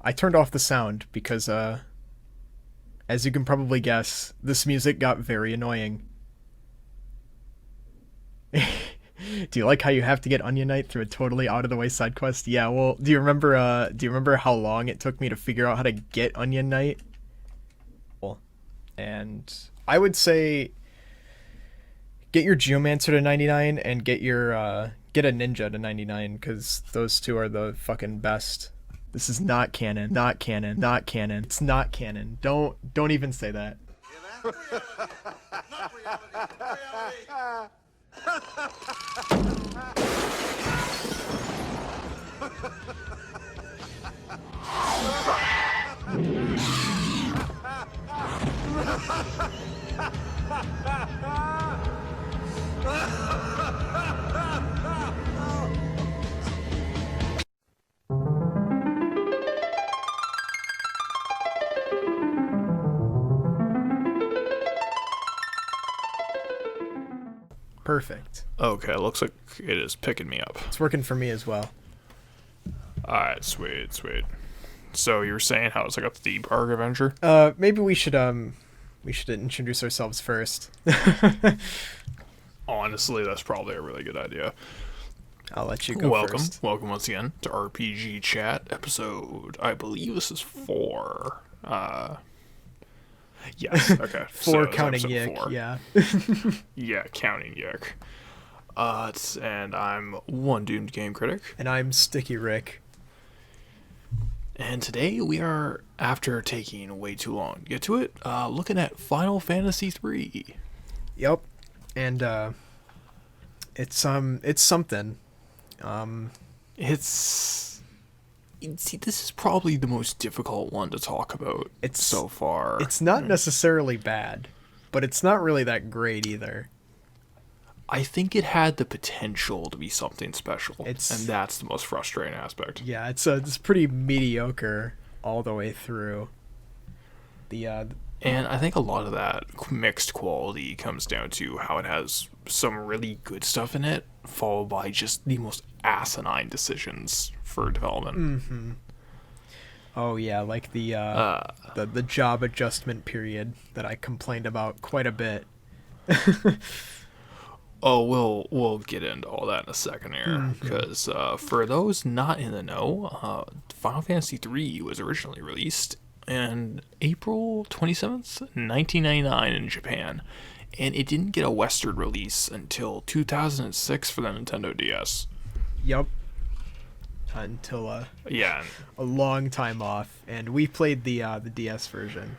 I turned off the sound because, as you can probably guess, this music got very annoying. Do you like how you have to get Onion Knight through a totally out of the way side quest? Yeah, well, do you remember how long it took me to figure out how to get Onion Knight? And I would say get your Geomancer to 99 and get a Ninja to 99 cuz those two are the fucking best. This is not canon. Not canon. Not canon. It's not canon. Don't even say that. Not reality. Perfect. Okay, looks like it is picking me up. It's working for me as well. Alright, sweet. So you were saying how it's like a theme park adventure? Maybe we should introduce ourselves first. Honestly, that's probably a really good idea. I'll let you go first. Welcome once again to RPG Chat episode. I believe this is 4. Yes, okay. 4 counting Yick, 4. Yeah. Yeah, counting Yick. And I'm one doomed game critic. And I'm Sticky Rick. And today we are, after taking way too long to get to it, looking at Final Fantasy 3. Yep. And it's something. See, this is probably the most difficult one to talk about so far. It's not necessarily bad, but it's not really that great either. I think it had the potential to be something special, and that's the most frustrating aspect. Yeah, it's pretty mediocre all the way through. And I think a lot of that mixed quality comes down to how it has some really good stuff in it, followed by just the most asinine decisions for development. Mm-hmm. Oh yeah, like the job adjustment period that I complained about quite a bit. Oh, we'll get into all that in a second here, because for those not in the know, Final Fantasy III was originally released on April 27th, 1999 in Japan, and it didn't get a Western release until 2006 for the Nintendo DS. Yup. Until a long time off, and we played the DS version.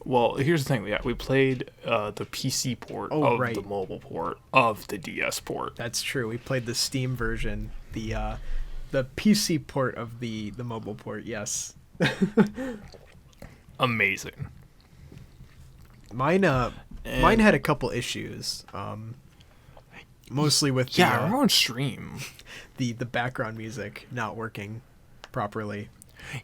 Well, here's the thing. Yeah, we played the PC port the mobile port of the DS port. That's true. We played the Steam version, the PC port of the mobile port. Yes. Amazing. Mine had a couple issues. Mostly with I remember on stream the background music not working properly.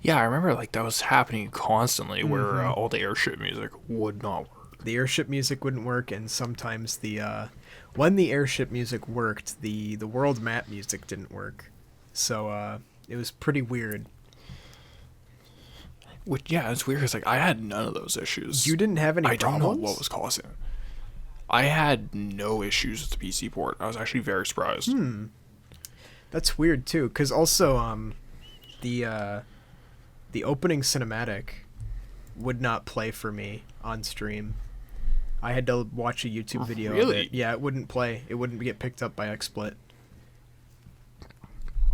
Yeah, I remember that was happening constantly, where all the airship music would not work. The airship music wouldn't work, and sometimes when the airship music worked, the world map music didn't work. So it was pretty weird. It's weird because I had none of those issues. You didn't have any problems? I don't know what was causing it. I had no issues with the PC port. I was actually very surprised. That's weird too, because also the opening cinematic would not play for me on stream. I had to watch a YouTube video of it. Yeah, it wouldn't play. It wouldn't get picked up by XSplit.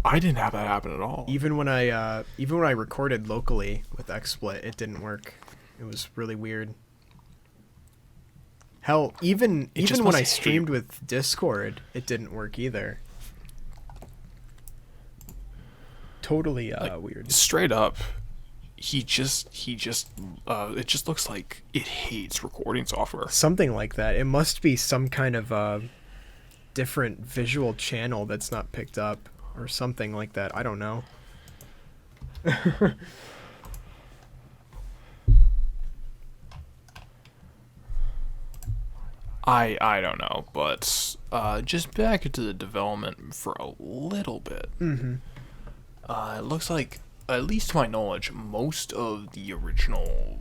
I didn't have that happen at all. Even when I recorded locally with XSplit, it didn't work. It was really weird. Hell, even when I streamed with Discord, it didn't work either. Totally weird. Straight up, it just looks like it hates recording software. Something like that. It must be some kind of different visual channel that's not picked up or something like that. I don't know. I don't know, but just back into the development for a little bit. Mm-hmm. It looks like at least to my knowledge, most of the original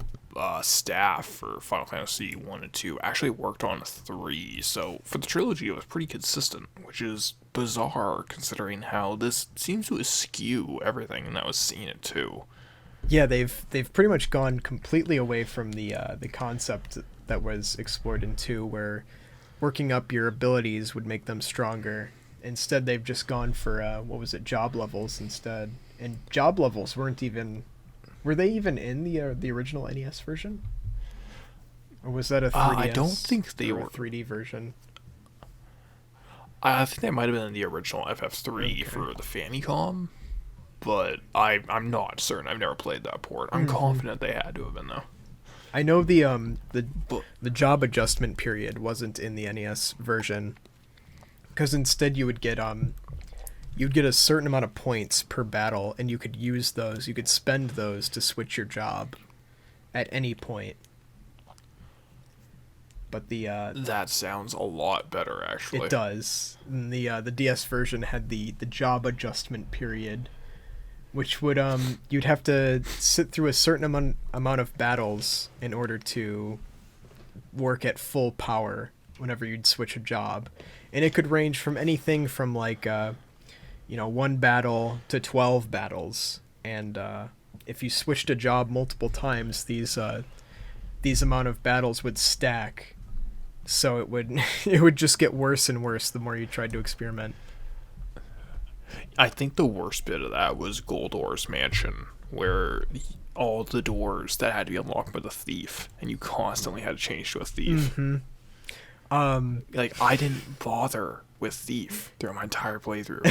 staff for Final Fantasy 1 and 2 actually worked on 3. So for the trilogy, it was pretty consistent, which is bizarre considering how this seems to eschew everything that was seen in 2. Yeah, they've pretty much gone completely away from the concept that was explored in 2, where working up your abilities would make them stronger. Instead, they've just gone for what was it, job levels instead. And job levels were they even in the original NES version? Or was that a 3DS? I don't think they or were. a 3D version. I think they might have been in the original FF3 for the Famicom, but I'm not certain. I've never played that port. I'm confident they had to have been though. I know the job adjustment period wasn't in the NES version, because instead you'd get a certain amount of points per battle, and you could use those. You could spend those to switch your job at any point. But that sounds a lot better, actually. It does. And the DS version had the job adjustment period, which would you'd have to sit through a certain amount of battles in order to work at full power whenever you'd switch a job, and it could range from anything from like 1 battle to 12 battles, and if you switched a job multiple times, these amount of battles would stack, so it would just get worse and worse the more you tried to experiment. I think the worst bit of that was Goldor's mansion, where all the doors that had to be unlocked by the thief, and you constantly had to change to a thief. Like, I didn't bother with thief through my entire playthrough.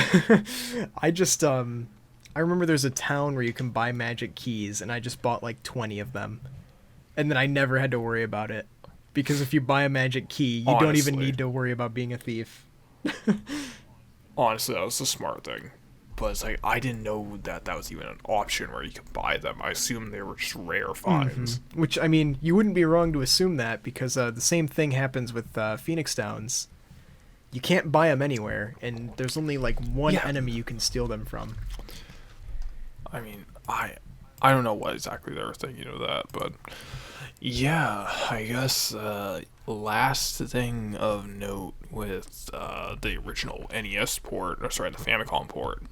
I remember there's a town where you can buy magic keys, and I just bought like 20 of them, and then I never had to worry about it, because if you buy a magic key, you don't even need to worry about being a thief. Honestly, that was the smart thing. But it's like, I didn't know that was even an option where you could buy them. I assumed they were just rare finds. Which, I mean, you wouldn't be wrong to assume that, because the same thing happens with Phoenix Downs. You can't buy them anywhere, and there's only like one enemy you can steal them from. I mean, I don't know what exactly they were thinking of that, but yeah, I guess last thing of note with the original NES port, the Famicom port.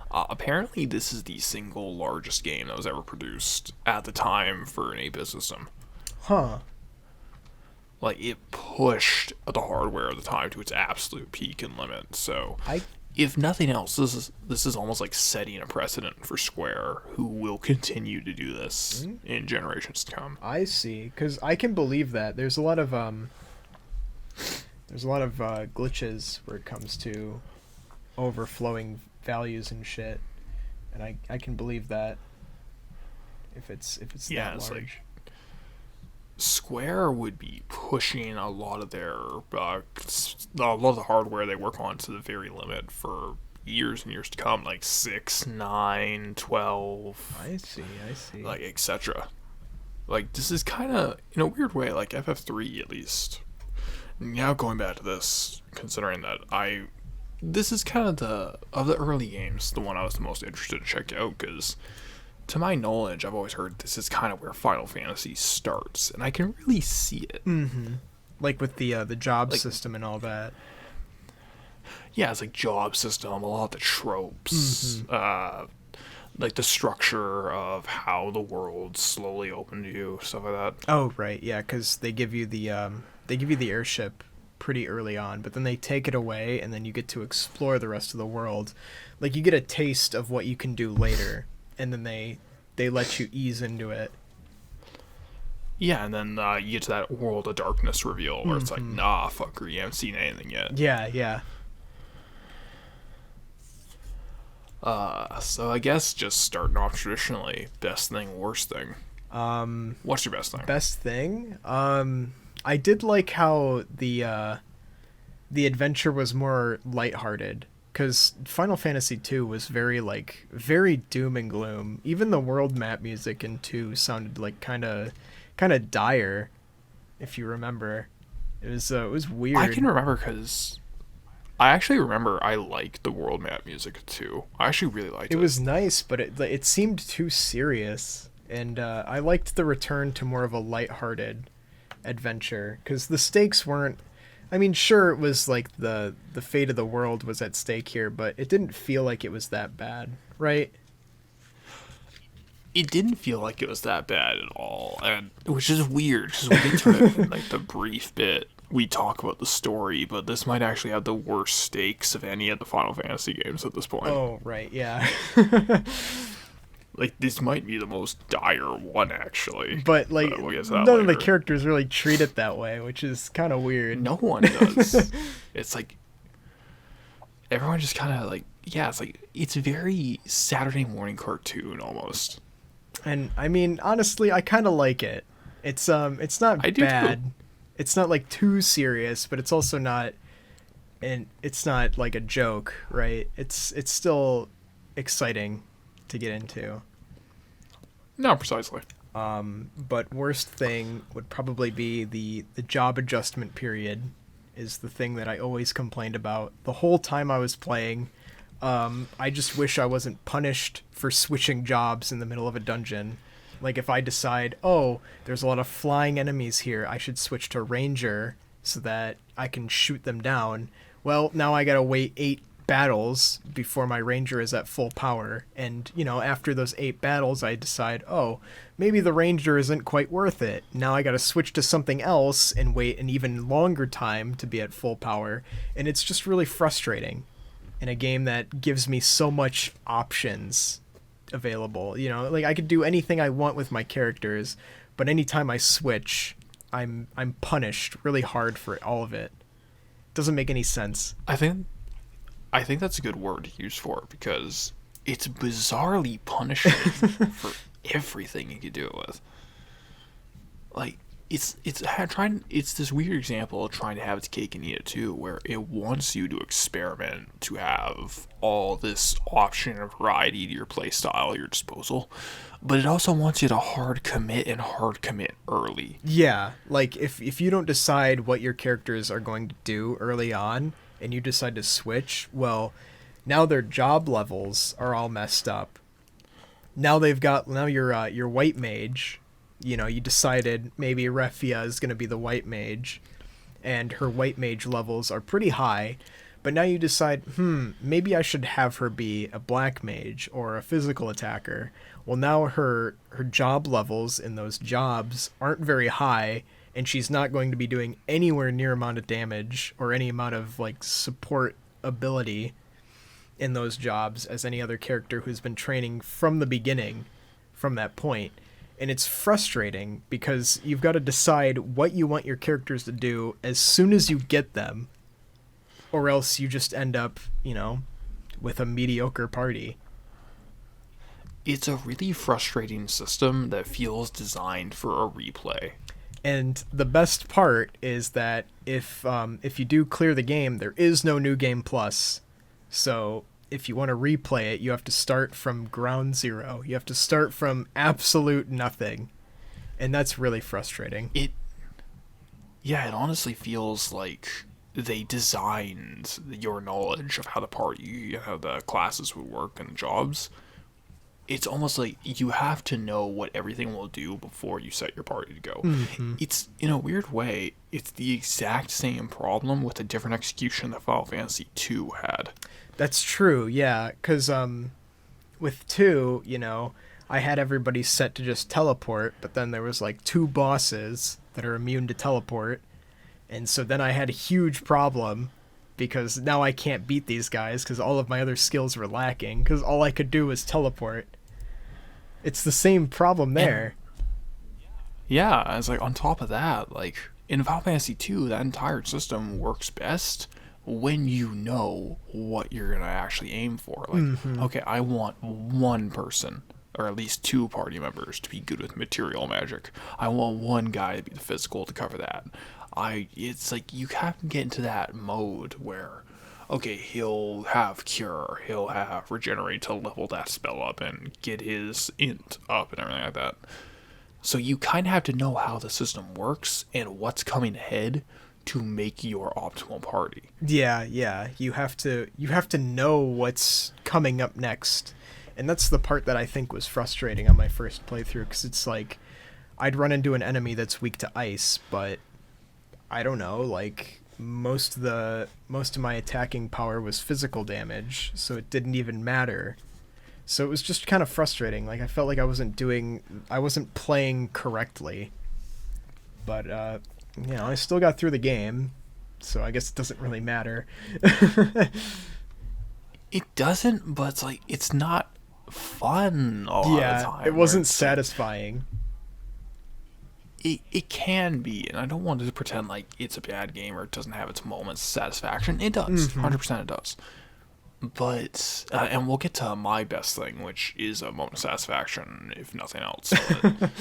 Apparently, this is the single largest game that was ever produced at the time for an 8-bit system. Huh. Like, it pushed the hardware at the time to its absolute peak and limit. So, if nothing else, this is almost like setting a precedent for Square, who will continue to do this in generations to come. I see, because I can believe that. There's a lot of glitches where it comes to overflowing values and shit, and I can believe that if it's that large. Like, Square would be pushing a lot of their a lot of the hardware they work on to the very limit for years and years to come, like 6, 9, 12. I see. Like, etc. Like, this is kind of, in a weird way, like FF3 at least. Now going back to this, considering that this is kind of the early games, the one I was the most interested to check out, because to my knowledge, I've always heard this is kind of where Final Fantasy starts, and I can really see it. Like with the job system and all that. Yeah, it's like job system, a lot of the tropes, like the structure of how the world slowly opened to you, stuff like that. Oh right, yeah, because they give you the airship pretty early on, but then they take it away, and then you get to explore the rest of the world. Like, you get a taste of what you can do later, and then they let you ease into it. Yeah, and then you get to that World of Darkness reveal where it's like, nah, fucker, you haven't seen anything yet. Yeah. So I guess just starting off traditionally, best thing, worst thing. What's your best thing? Best thing? I did like how the adventure was more lighthearted, because Final Fantasy II was very doom and gloom. Even the world map music in 2 sounded like kind of dire, if you remember. It was weird. I can remember because I actually remember I liked the world map music too. I actually really liked It it. was nice, but it seemed too serious, and I liked the return to more of a lighthearted adventure because the stakes weren't. I mean, sure, it was like the fate of the world was at stake here, but it didn't feel like it was that bad, right? It didn't feel like it was that bad at all, and which is weird because we get to it in like the brief bit we talk about the story, but this might actually have the worst stakes of any of the Final Fantasy games at this point. Oh, right, yeah. Like this might be the most dire one actually. But like We'll get to that none of the later. characters really treat it that way, which is kind of weird. No one does. It's like everyone just kind of like yeah. It's like it's very Saturday morning cartoon almost. And I mean, honestly, I kind of like it. It's not I do bad. too. It's not like too serious, but it's also not, and it's not like a joke, right? It's still exciting to get into. No, precisely. But worst thing would probably be the job adjustment period is the thing that I always complained about the whole time I was playing. I just wish I wasn't punished for switching jobs in the middle of a dungeon. Like if I decide, oh, there's a lot of flying enemies here, I should switch to ranger so that I can shoot them down. Well, now I gotta wait 8 battles before my ranger is at full power. And, after those 8 battles, I decide, oh, maybe the ranger isn't quite worth it. Now I gotta switch to something else and wait an even longer time to be at full power. And it's just really frustrating in a game that gives me so much options available. Like I could do anything I want with my characters, but anytime I switch, I'm punished really hard for all of it. Doesn't make any sense. I think that's a good word to use for it because it's bizarrely punishing for everything you can do it with. Like it's this weird example of trying to have its cake and eat it too, where it wants you to experiment, to have all this option and variety to your play style at your disposal, but it also wants you to hard commit and hard commit early. Yeah, like if you don't decide what your characters are going to do early on and you decide to switch, well, now their job levels are all messed up. Now your white mage, you decided maybe Refia is going to be the white mage, and her white mage levels are pretty high, but now you decide, maybe I should have her be a black mage or a physical attacker. Well, now her job levels in those jobs aren't very high, and she's not going to be doing anywhere near amount of damage or any amount of like support ability in those jobs as any other character who's been training from the beginning from that point. And it's frustrating because you've got to decide what you want your characters to do as soon as you get them, or else you just end up, with a mediocre party. It's a really frustrating system that feels designed for a replay. And the best part is that if you do clear the game, there is no new game plus. So if you want to replay it, you have to start from ground zero. You have to start from absolute nothing. And that's really frustrating. It honestly feels like they designed your knowledge of how the classes would work and the jobs. It's almost like you have to know what everything will do before you set your party to go. Mm-hmm. It's, in a weird way, it's the exact same problem with a different execution that Final Fantasy II had. That's true, yeah. Because with 2, I had everybody set to just teleport, but then there was like 2 bosses that are immune to teleport. And so then I had a huge problem because now I can't beat these guys because all of my other skills were lacking because all I could do was teleport. It's the same problem there. Yeah, it's like on top of that, like in Final Fantasy II, that entire system works best when you know what you're gonna actually aim for. Like, okay, I want one person or at least 2 party members to be good with material magic. I want one guy to be the physical to cover that. It's like you have to get into that mode where, okay, he'll have cure, he'll have regenerate to level that spell up and get his int up and everything like that. So you kind of have to know how the system works and what's coming ahead to make your optimal party. Yeah, yeah. You have to know what's coming up next. And that's the part that I think was frustrating on my first playthrough, cuz it's like I'd run into an enemy that's weak to ice, but I don't know, like most of my attacking power was physical damage, so it didn't even matter. So it was just kind of frustrating. Like I felt like I wasn't playing correctly. But I still got through the game, so I guess it doesn't really matter. It doesn't, but it's like it's not fun a lot of the time. It wasn't satisfying. It can be, and I don't want to pretend like it's a bad game or it doesn't have its moments of satisfaction. It does, 100% it does. But and we'll get to my best thing, which is a moment of satisfaction, if nothing else. But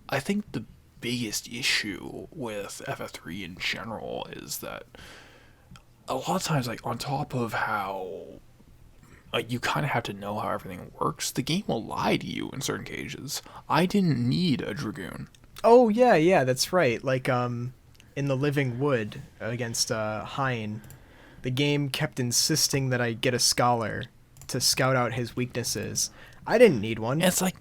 I think the biggest issue with FF3 in general is that a lot of times, like on top of how you kind of have to know how everything works, the game will lie to you in certain cases. I didn't need a Dragoon. Oh yeah, that's right. Like in the Living Wood against Hein, the game kept insisting that I get a scholar to scout out his weaknesses. I didn't need one. And it's like,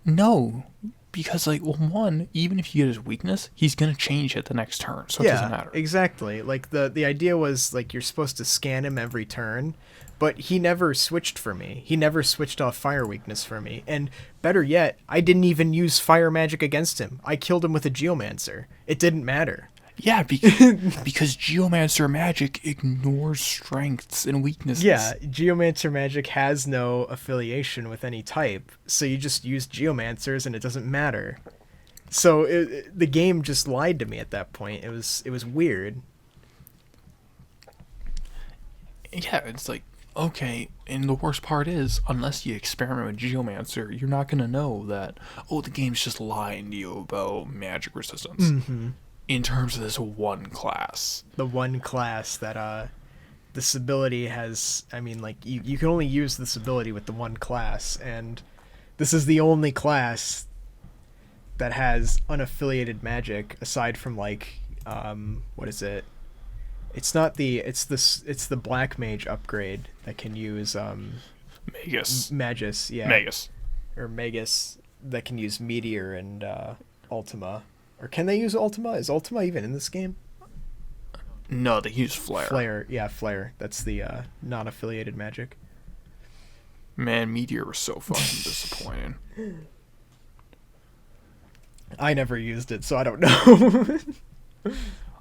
no, because like, well, one, even if you get his weakness, he's gonna change it the next turn, so it doesn't matter. Exactly. Like the idea was like you're supposed to scan him every turn, but he never switched for me. He never switched off fire weakness for me. And better yet, I didn't even use fire magic against him. I killed him with a Geomancer. It didn't matter. Yeah, because Geomancer magic ignores strengths and weaknesses. Yeah, Geomancer magic has no affiliation with any type, so you just use Geomancers and it doesn't matter. So the game just lied to me at that point. It was weird. Yeah, it's like, okay, and the worst part is, unless you experiment with Geomancer, you're not gonna know that, the game's just lying to you about magic resistance. Mm-hmm. In terms of this one class. The one class that this ability has, I mean, like, you can only use this ability with the one class, and this is the only class that has unaffiliated magic, aside from, like, what is it? It's not it's the Black Mage upgrade that can use, Magus, yeah. Magus. Or Magus, that can use Meteor and, Ultima. Or can they use Ultima? Is Ultima even in this game? No, they use Flare. Flare, yeah, Flare. That's the non-affiliated magic. Man, Meteor was so fucking disappointing. I never used it, so I don't know.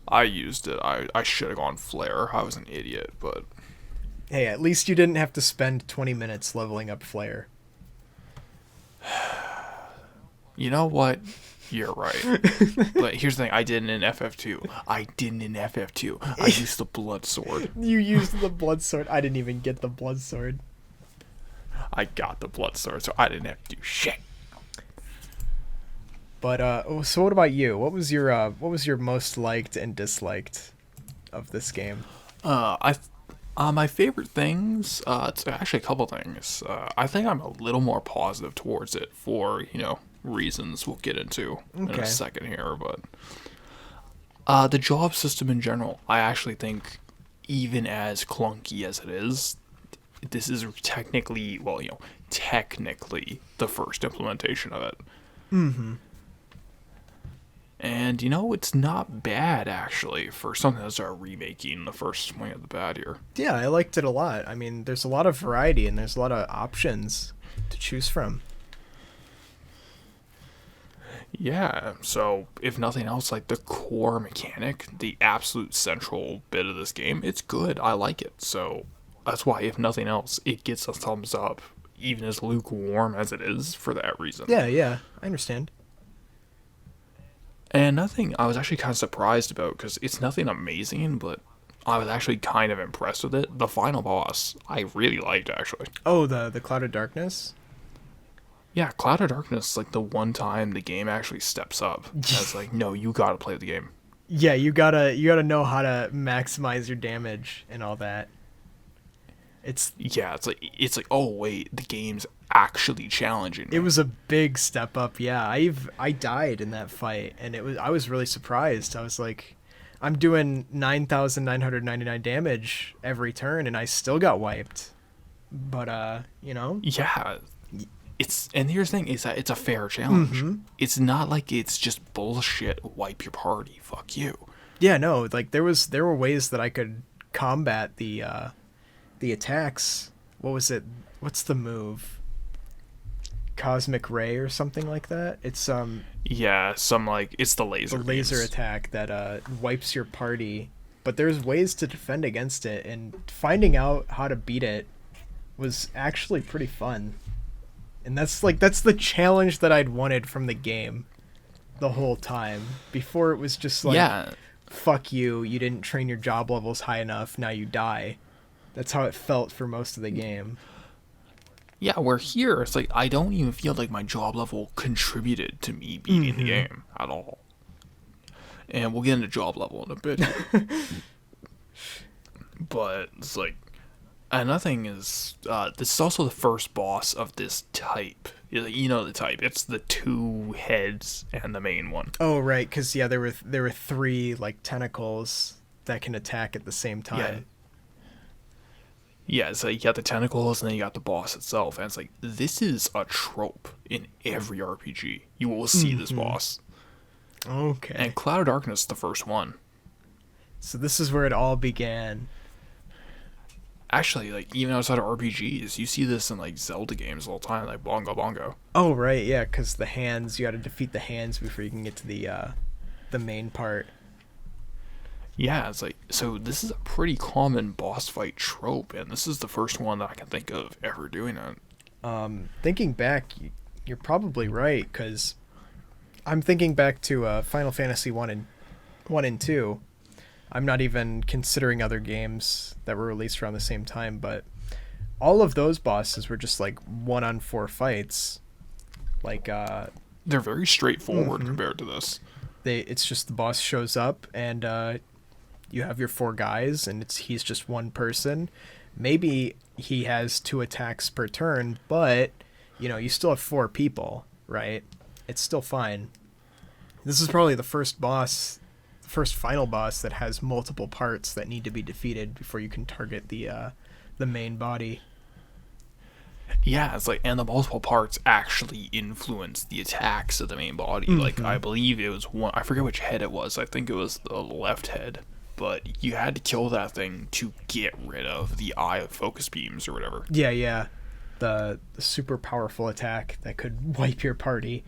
I used it. I should have gone Flare. I was an idiot, but... Hey, at least you didn't have to spend 20 minutes leveling up Flare. You know what? You're right. But here's the thing. I didn't in FF2. I used the Blood Sword. You used the Blood Sword. I didn't even get the Blood Sword. I got the Blood Sword, so I didn't have to do shit. But, so what about you? What was your most liked and disliked of this game? My favorite things, it's actually a couple things. I think I'm a little more positive towards it for, reasons we'll get into in a second here, but the job system in general, I actually think, even as clunky as it is, this is technically the first implementation of it. Mm-hmm. And it's not bad actually for something that's remaking the first swing of the bat here. Yeah, I liked it a lot. I mean, there's a lot of variety and there's a lot of options to choose from. Yeah, so if nothing else, like the core mechanic, the absolute central bit of this game, it's good. I like it. So that's why, if nothing else, it gets a thumbs up, even as lukewarm as it is, for that reason. Yeah, I understand. And nothing I was actually kind of surprised about, because it's nothing amazing, but I was actually kind of impressed with it. The final boss, I really liked, actually. Oh, the Cloud of Darkness? Yeah, Cloud of Darkness, like the one time the game actually steps up. It's like, no, you gotta play the game. Yeah, you gotta know how to maximize your damage and all that. It's like oh wait, the game's actually challenging me. It was a big step up. Yeah, I died in that fight, and I was really surprised. I was like, I'm doing 9,999 damage every turn, and I still got wiped. But you know. Yeah, and here's the thing is that it's a fair challenge. It's not like it's just bullshit. Wipe your party. Fuck you. Yeah, no, like there were ways that I could combat the attacks. What was it? What's the move? Cosmic Ray or something like that. It's Yeah, it's the laser. the laser beams. attack that wipes your party. But there's ways to defend against it, and finding out how to beat it was actually pretty fun. And that's the challenge that I'd wanted from the game the whole time. Before it was just like, Yeah, fuck you, you didn't train your job levels high enough, now you die. That's how it felt for most of the game. yeah. Where here it's like I don't even feel like my job level contributed to me beating the game at all. And we'll get into job level in a bit. But it's like another thing is this is also the first boss of this type. You know the type. It's the two heads and the main one. Oh right, because yeah, there were three like tentacles that can attack at the same time. Yeah, so you got the tentacles and then you got the boss itself. And it's like, this is a trope in every RPG. You will see this boss. Okay. And Cloud of Darkness is the first one. So this is where it all began. Actually, like, even outside of RPGs, you see this in, like, Zelda games all the time, like Bongo Bongo. Oh right, yeah, because the hands, you got to defeat the hands before you can get to the main part. Yeah, it's like, so this is a pretty common boss fight trope, and this is the first one that I can think of ever doing it. Thinking back, you're probably right, because I'm thinking back to Final Fantasy 1 and 2. I'm not even considering other games that were released around the same time, but all of those bosses were just like 1-on-4 fights. Like They're very straightforward compared to this. it's just the boss shows up and you have your 4 guys and he's just one person. Maybe he has 2 attacks per turn, but you know, you still have 4 people, right? It's still fine. This is probably the first final boss that has multiple parts that need to be defeated before you can target the main body. Yeah, it's like, and the multiple parts actually influence the attacks of the main body. Like, I believe it was one, I forget which head it was. I think it was the left head. But you had to kill that thing to get rid of the eye of focus beams or whatever. Yeah. The super powerful attack that could wipe your party.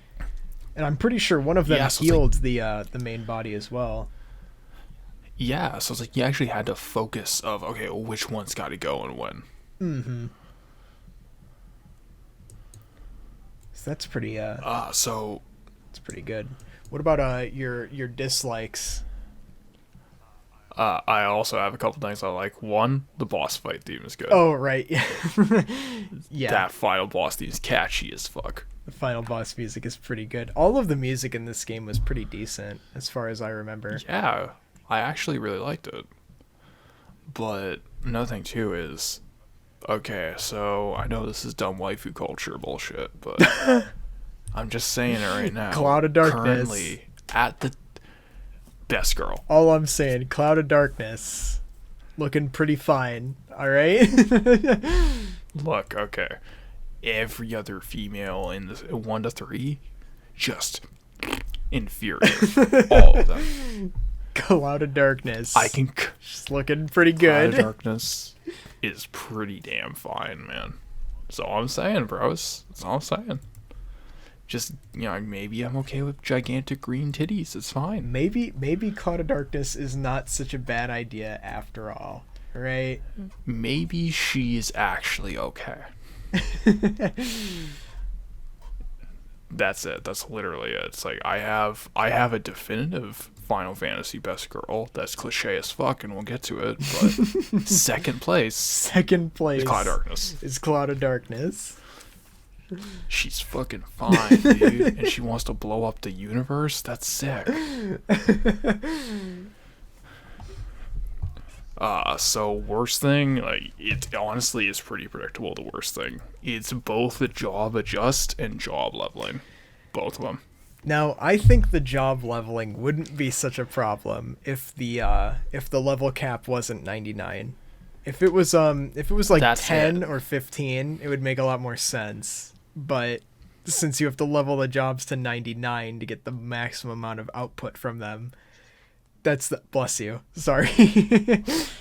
And I'm pretty sure one of them healed the main body as well. Yeah, so it's like you actually had to focus of, okay, which one's got to go and when. So that's pretty so it's pretty good. What about your dislikes? I also have a couple things I like. One, the boss fight theme is good. Oh right, yeah. Yeah. That final boss theme is catchy as fuck. The final boss music is pretty good. All of the music in this game was pretty decent, as far as I remember. Yeah, I actually really liked it. But another thing too is, okay, so I know this is dumb waifu culture bullshit, but I'm just saying it right now. Cloud of Darkness. Currently at the best girl. All I'm saying, Cloud of Darkness, looking pretty fine. All right. Look, okay. Every other female in this 1 to 3, just inferior. All of them. Cloud of Darkness. I can. She's looking pretty good. Cloud of Darkness is pretty damn fine, man. That's all I'm saying, bros. That's all I'm saying. Just, you know, maybe I'm okay with gigantic green titties. It's fine. Maybe Cloud of Darkness is not such a bad idea after all, right? Maybe she's actually okay. That's it. That's literally it. It's like I have a definitive Final Fantasy best girl that's cliche as fuck, and we'll get to it. But second place is Cloud of Darkness. Is Cloud of Darkness. She's fucking fine, dude, and she wants to blow up the universe. That's sick. So worst thing, like, it honestly is pretty predictable. The worst thing, it's both the job adjust and job leveling, both of them. Now, I think the job leveling wouldn't be such a problem if the level cap wasn't 99. If it was like That's 10 it. or 15, it would make a lot more sense. But since you have to level the jobs to 99 to get the maximum amount of output from them, bless you. Sorry.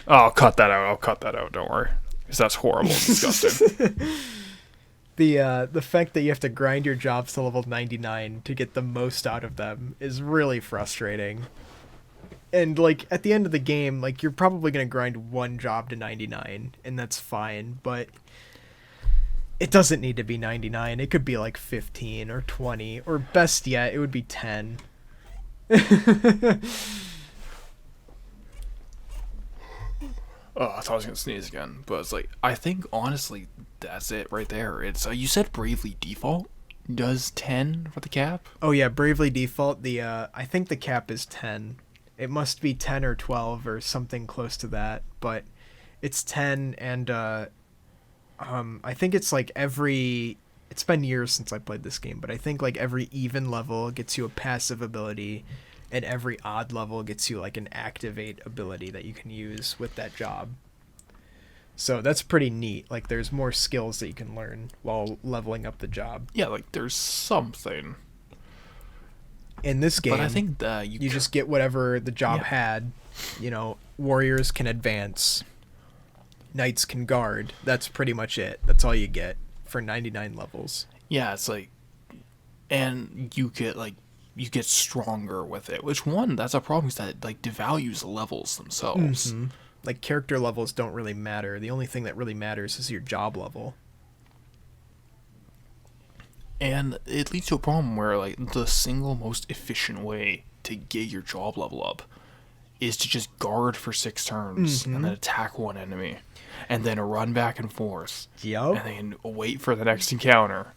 Oh, I'll cut that out. I'll cut that out. Don't worry. Because that's horrible and disgusting. The fact that you have to grind your jobs to level 99 to get the most out of them is really frustrating. And like at the end of the game, like you're probably going to grind one job to 99 and that's fine, but it doesn't need to be 99. It could be like 15 or 20 or best yet, it would be 10. Oh, I thought I was gonna sneeze again, but it's like I think honestly that's it right there. It's you said Bravely Default does 10 for the cap. Oh yeah, Bravely Default, the I think the cap is 10. It must be 10 or 12 or something close to that, but it's 10 and I think it's like it's been years since I played this game, but I think like every even level gets you a passive ability and every odd level gets you like an activate ability that you can use with that job. So that's pretty neat. Like there's more skills that you can learn while leveling up the job. Yeah, like there's something. In this game, But I think that you just get whatever the job Yeah. had. You know, warriors can advance, knights can guard. That's pretty much it. That's all you get for 99 levels. Yeah, it's like, and you get stronger with it. Which one? That's a problem. Is that like devalues the levels themselves. Like character levels don't really matter. The only thing that really matters is your job level. And it leads to a problem where like the single most efficient way to get your job level up is to just guard for 6 turns and then attack one enemy and then run back and forth Yup. and then wait for the next encounter.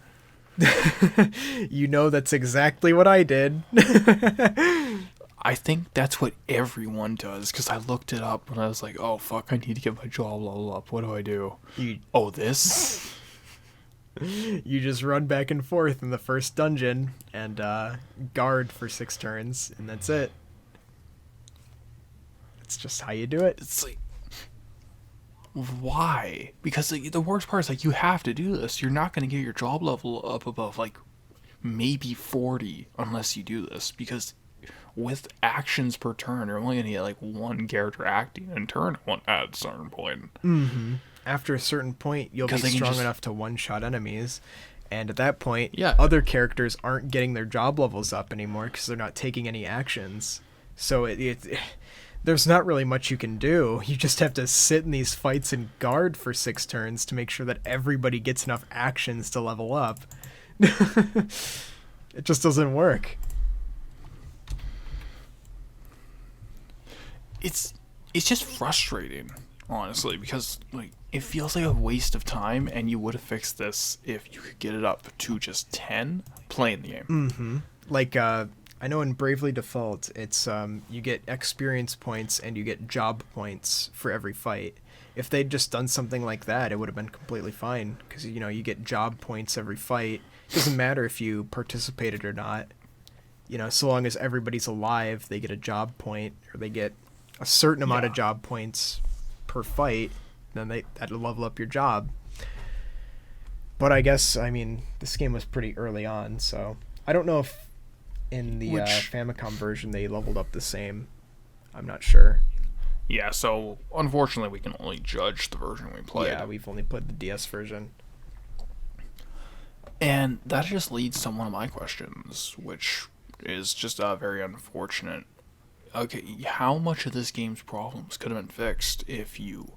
You know that's exactly what I did. I think that's what everyone does because I looked it up and I was like, oh fuck, I need to get my job level up. What do? You Oh, this? you just run back and forth in the first dungeon and guard for 6 turns, and that's it. It's just how you do it. It's like, why? Because like, the worst part is like you have to do this. You're not going to get your job level up above like maybe 40 unless you do this because with actions per turn, you're only going to get like one character acting in turn at a certain point. After a certain point, you'll be 'Cause they can strong just- enough to one-shot enemies. And at that point, Yeah. other characters aren't getting their job levels up anymore because they're not taking any actions. So there's not really much you can do. You just have to sit in these fights and guard for 6 turns to make sure that everybody gets enough actions to level up. It just doesn't work. It's just frustrating, honestly, because like it feels like a waste of time, and you would have fixed this if you could get it up to just 10 playing the game. Like I know in Bravely Default, it's you get experience points and you get job points for every fight. If they'd just done something like that, it would have been completely fine because you know you get job points every fight. It doesn't matter if you participated or not. You know, so long as everybody's alive, they get a job point or they get a certain amount of Yeah. job points per fight. Then that'll level up your job. But I guess this game was pretty early on, so I don't know if in the Famicom version they leveled up the same. I'm not sure. Yeah, so unfortunately, we can only judge the version we played. Yeah, we've only played the DS version. And that just leads to one of my questions, which is just very unfortunate. Okay, how much of this game's problems could have been fixed if you,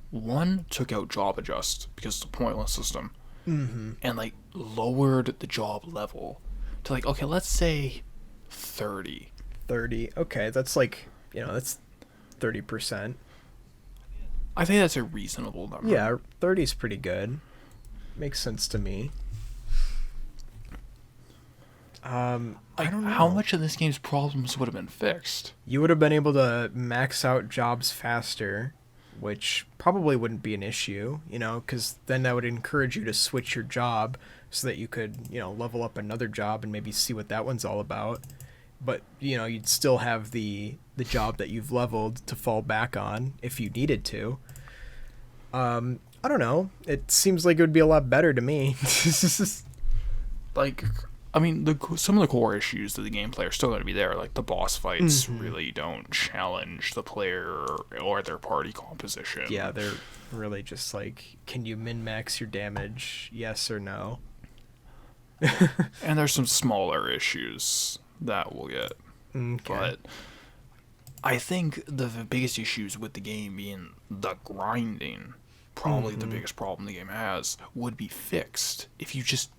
one, took out job adjust because it's a pointless system, and like lowered the job level to like, okay, let's say 30. 30. Okay, that's like, that's 30%. I think that's a reasonable number. Yeah, 30 is pretty good. Makes sense to me. Like, I don't know. how much of this game's problems would have been fixed? You would have been able to max out jobs faster, which probably wouldn't be an issue, because then that would encourage you to switch your job so that you could, level up another job and maybe see what that one's all about. But, you'd still have the job that you've leveled to fall back on if you needed to. I don't know. It seems like it would be a lot better to me. Like, I mean, some of the core issues of the gameplay are still going to be there. Like, the boss fights really don't challenge the player or their party composition. Yeah, they're really just like, can you min-max your damage, yes or no? And there's some smaller issues that we'll get. Okay. But I think the biggest issues with the game being the grinding, probably the biggest problem the game has, would be fixed if you just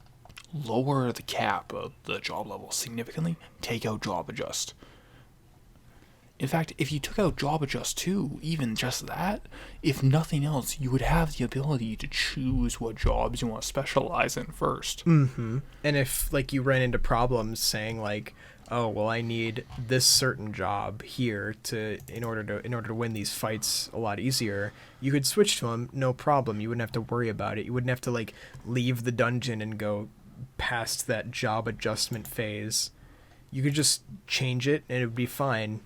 lower the cap of the job level significantly, take out job adjust. In fact, if you took out job adjust too, even just that, if nothing else, you would have the ability to choose what jobs you want to specialize in first. And if like you ran into problems saying like, oh well, I need this certain job here in order to win these fights a lot easier, you could switch to them, no problem. You wouldn't have to worry about it. You wouldn't have to like leave the dungeon and go past that job adjustment phase. You could just change it and it would be fine.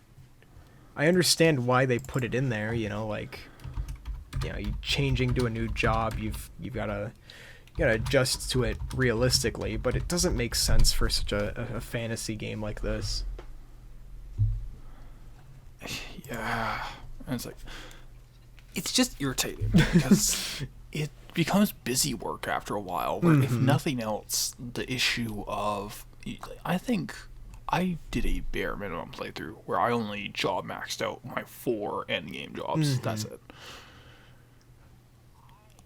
I understand why they put it in there, you changing to a new job, you've got to adjust to it realistically, but it doesn't make sense for such a fantasy game like this. Yeah, and it's like, it's just irritating because it becomes busy work after a while, where if nothing else, the issue of, I think I did a bare minimum playthrough where I only job maxed out my 4 endgame jobs. That's it.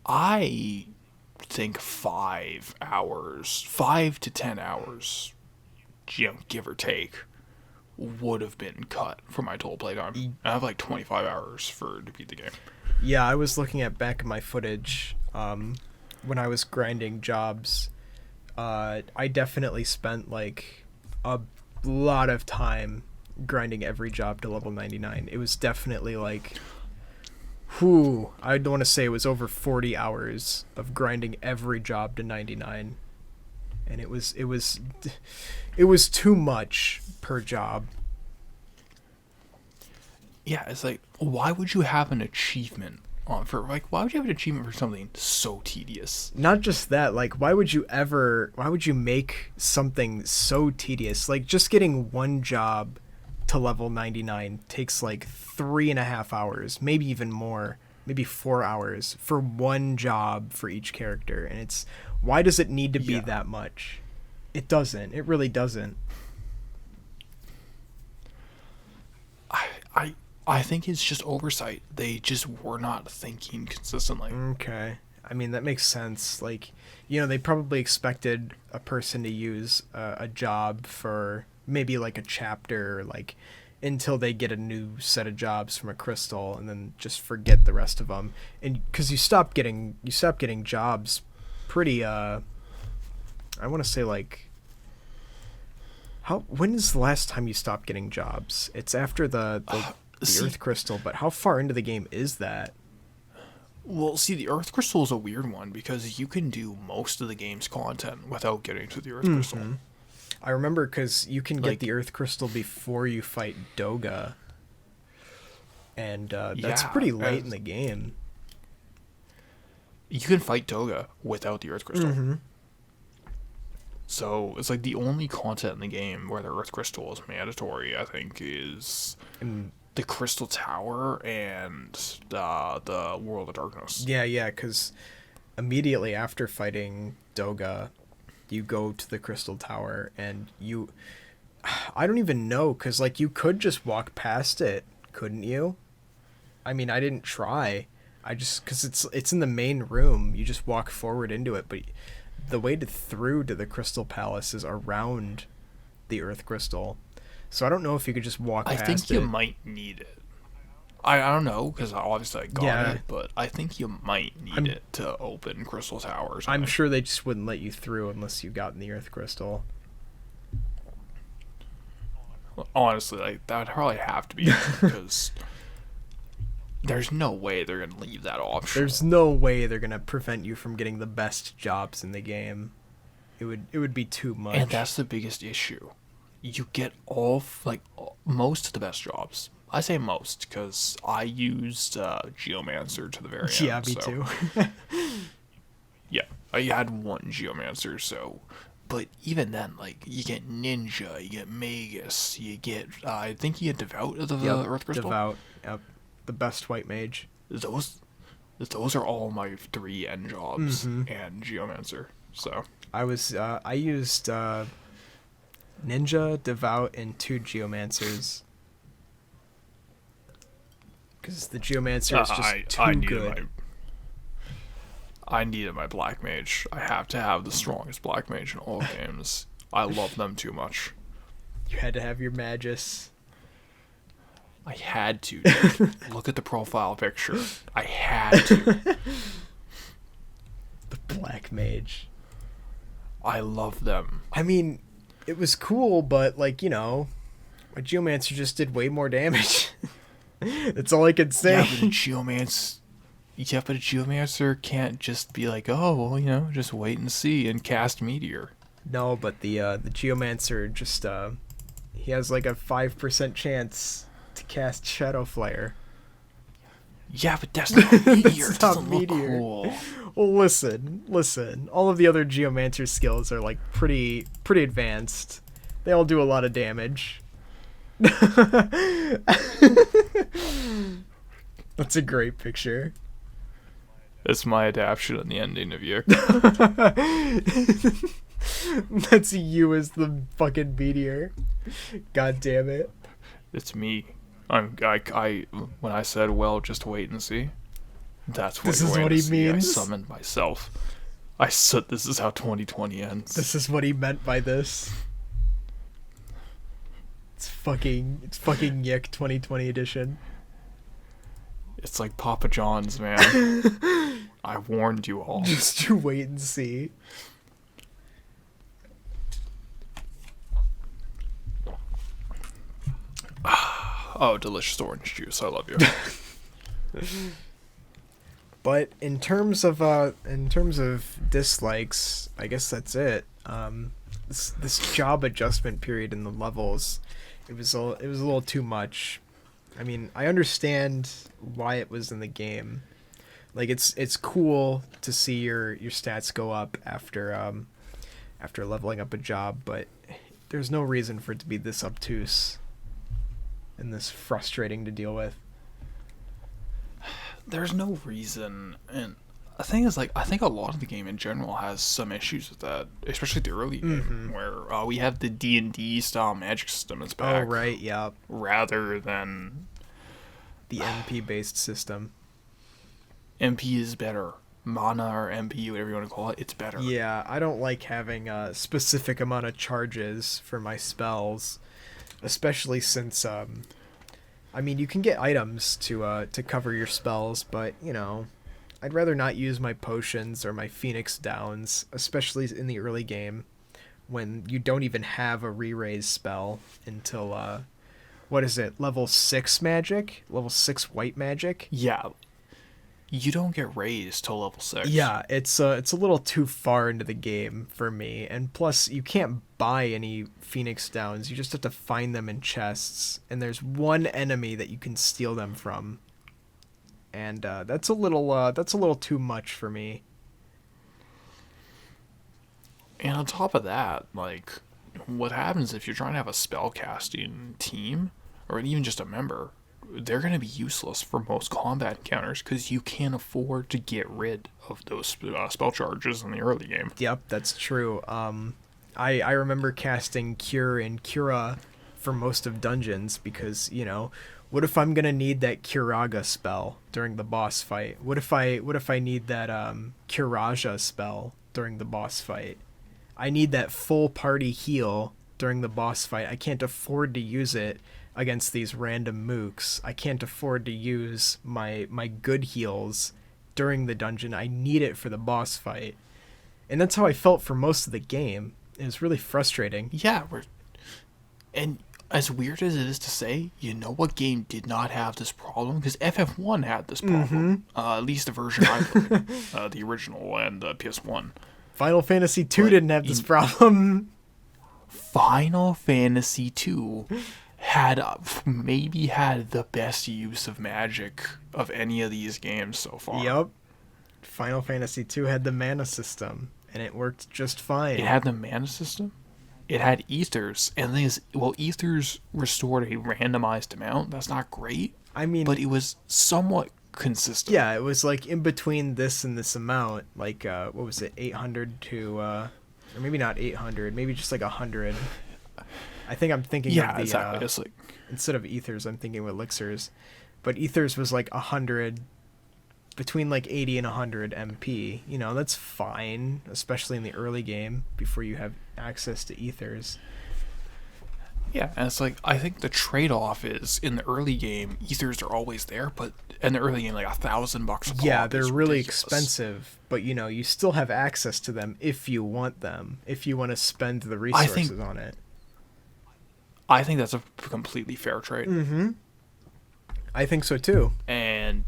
I think 5 to 10 hours, give or take, would have been cut from my total playtime. I have like 25 hours to beat the game. Yeah, I was looking at back of my footage when I was grinding jobs. I definitely spent like a lot of time grinding every job to level 99. It was definitely like, I don't want to say it was over 40 hours of grinding every job to 99, and it was too much per job. Yeah, it's like, why would you have an achievement why would you have an achievement for something so tedious? Not just that, like, why would you make something so tedious? Like, just getting one job to level 99 takes like 3.5 hours, maybe even more, maybe 4 hours for one job for each character. And why does it need to be that much? It doesn't. It really doesn't. I think it's just oversight. They just were not thinking consistently. Okay. I mean, that makes sense. Like, they probably expected a person to use a job for maybe like a chapter, like until they get a new set of jobs from a crystal, and then just forget the rest of them. And because you stop getting jobs pretty, I want to say like, when is the last time you stopped getting jobs? It's after the Earth Crystal, but how far into the game is that? Well, see, the Earth Crystal is a weird one because you can do most of the game's content without getting to the Earth Crystal. I remember because you can get the Earth Crystal before you fight Doga, and that's pretty late in the game. You can fight Doga without the Earth Crystal. So it's like the only content in the game where the Earth Crystal is mandatory, I think, is the Crystal Tower and the World of Darkness. Yeah, because immediately after fighting Doga, you go to the Crystal Tower, and I don't even know, because like you could just walk past it, couldn't you? I mean, I didn't try. Because it's in the main room, you just walk forward into it, but the way through to the Crystal Palace is around the Earth Crystal. So I don't know if you could just walk past it. I think you might need it. I don't know, because obviously I got it, but I think you might need it to open Crystal Towers. I'm sure they just wouldn't let you through unless you got in the Earth Crystal. Honestly, like, that would probably have to be because there's no way they're going to leave that option. There's no way they're going to prevent you from getting the best jobs in the game. it would be too much. And that's the biggest issue. You get most of the best jobs. I say most because I used Geomancer to the very end. Yeah, me so. too. Yeah, I had one Geomancer, so. But even then, like, you get Ninja, you get Magus, you get, I think you get Devout of the Earth Crystal. Devout, yep. The best white mage. Those are all my 3 end jobs and Geomancer, so. I used Ninja, Devout, and 2 Geomancers. Because the Geomancer is just too good. I needed my Black Mage. I have to have the strongest Black Mage in all games. I love them too much. You had to have your Magus. I had to. Dude. Look at the profile picture. I had to. The Black Mage. I love them. I mean, it was cool, but, like, you know, my Geomancer just did way more damage. That's all I could say. Yeah, but a Geomancer can't just be like, oh, well, you know, just wait and see and cast Meteor. No, but the Geomancer just, he has like a 5% chance to cast Shadow Flare. Yeah, but that's not Meteor. It's It not doesn't look Meteor. cool. Well, listen. All of the other Geomancer skills are like pretty advanced. They all do a lot of damage. That's a great picture. It's my adaptation on the ending of Yick. That's you as the fucking meteor. God damn it. It's me. When I said, well, just wait and see. That's what This you're is going what to he see. means? I summoned myself. I said this is how 2020 ends. This is what he meant by this. It's fucking Yick 2020 edition. It's like Papa John's, man. I warned you all. Just you wait and see. Oh, delicious orange juice. I love you. But in terms of dislikes, I guess that's it. This job adjustment period in the levels, it was a little too much. I mean, I understand why it was in the game. Like, it's cool to see your stats go up after leveling up a job, but there's no reason for it to be this obtuse and this frustrating to deal with. There's no reason, and the thing is, like, I think a lot of the game in general has some issues with that, especially the early game, where we have the D&D style magic system is back. Oh, right, yeah. Rather than the MP based system. MP is better. Mana or MP, whatever you want to call it, it's better. Yeah, I don't like having a specific amount of charges for my spells, especially since I mean, you can get items to cover your spells, but, you know, I'd rather not use my potions or my Phoenix Downs, especially in the early game, when you don't even have a re-raise spell until, what is it, level 6 magic? Level 6 white magic? Yeah. You don't get raised till level 6. Yeah, it's a little too far into the game for me, and plus you can't buy any Phoenix Downs. You just have to find them in chests, and there's one enemy that you can steal them from, and that's a little too much for me. And on top of that, like, what happens if you're trying to have a spellcasting team, or even just a member? They're going to be useless for most combat encounters because you can't afford to get rid of those spell charges in the early game. Yep, that's true. I remember casting Cure and Cura for most of dungeons because, you know, what if I'm going to need that Curaga spell during the boss fight? What if I need that Curaja spell during the boss fight? I need that full party heal during the boss fight. I can't afford to use it against these random mooks. I can't afford to use my good heals during the dungeon. I need it for the boss fight. And that's how I felt for most of the game. It was really frustrating. Yeah, and as weird as it is to say, you know what game did not have this problem? Because FF1 had this problem. At least the version I played, the original and the PS1. Final Fantasy II But didn't have this problem. Final Fantasy 2 had maybe had the best use of magic of any of these games so far. Yup. Final Fantasy II had the mana system, and it worked just fine. It had the mana system. It had ethers, and the thing is, well, ethers restored a randomized amount. That's not great. I mean, but it was somewhat consistent. yeah, it was like in between this and this amount. Like, what was it, 800 to, or maybe not 800, maybe just like 100. I think I'm thinking of the, exactly. It's like, instead of ethers, I'm thinking of elixirs. But ethers was like 100, between like 80 and 100 MP. You know, that's fine, especially in the early game before you have access to ethers. yeah, and it's like, I think the trade-off is, in the early game, ethers are always there, but in the early game, like $1,000 a pop. Yeah, they're is really ridiculous. expensive, but you know, you still have access to them if you want them, if you want to spend the resources on it. I think that's a completely fair trade. Mm-hmm. I think so too. And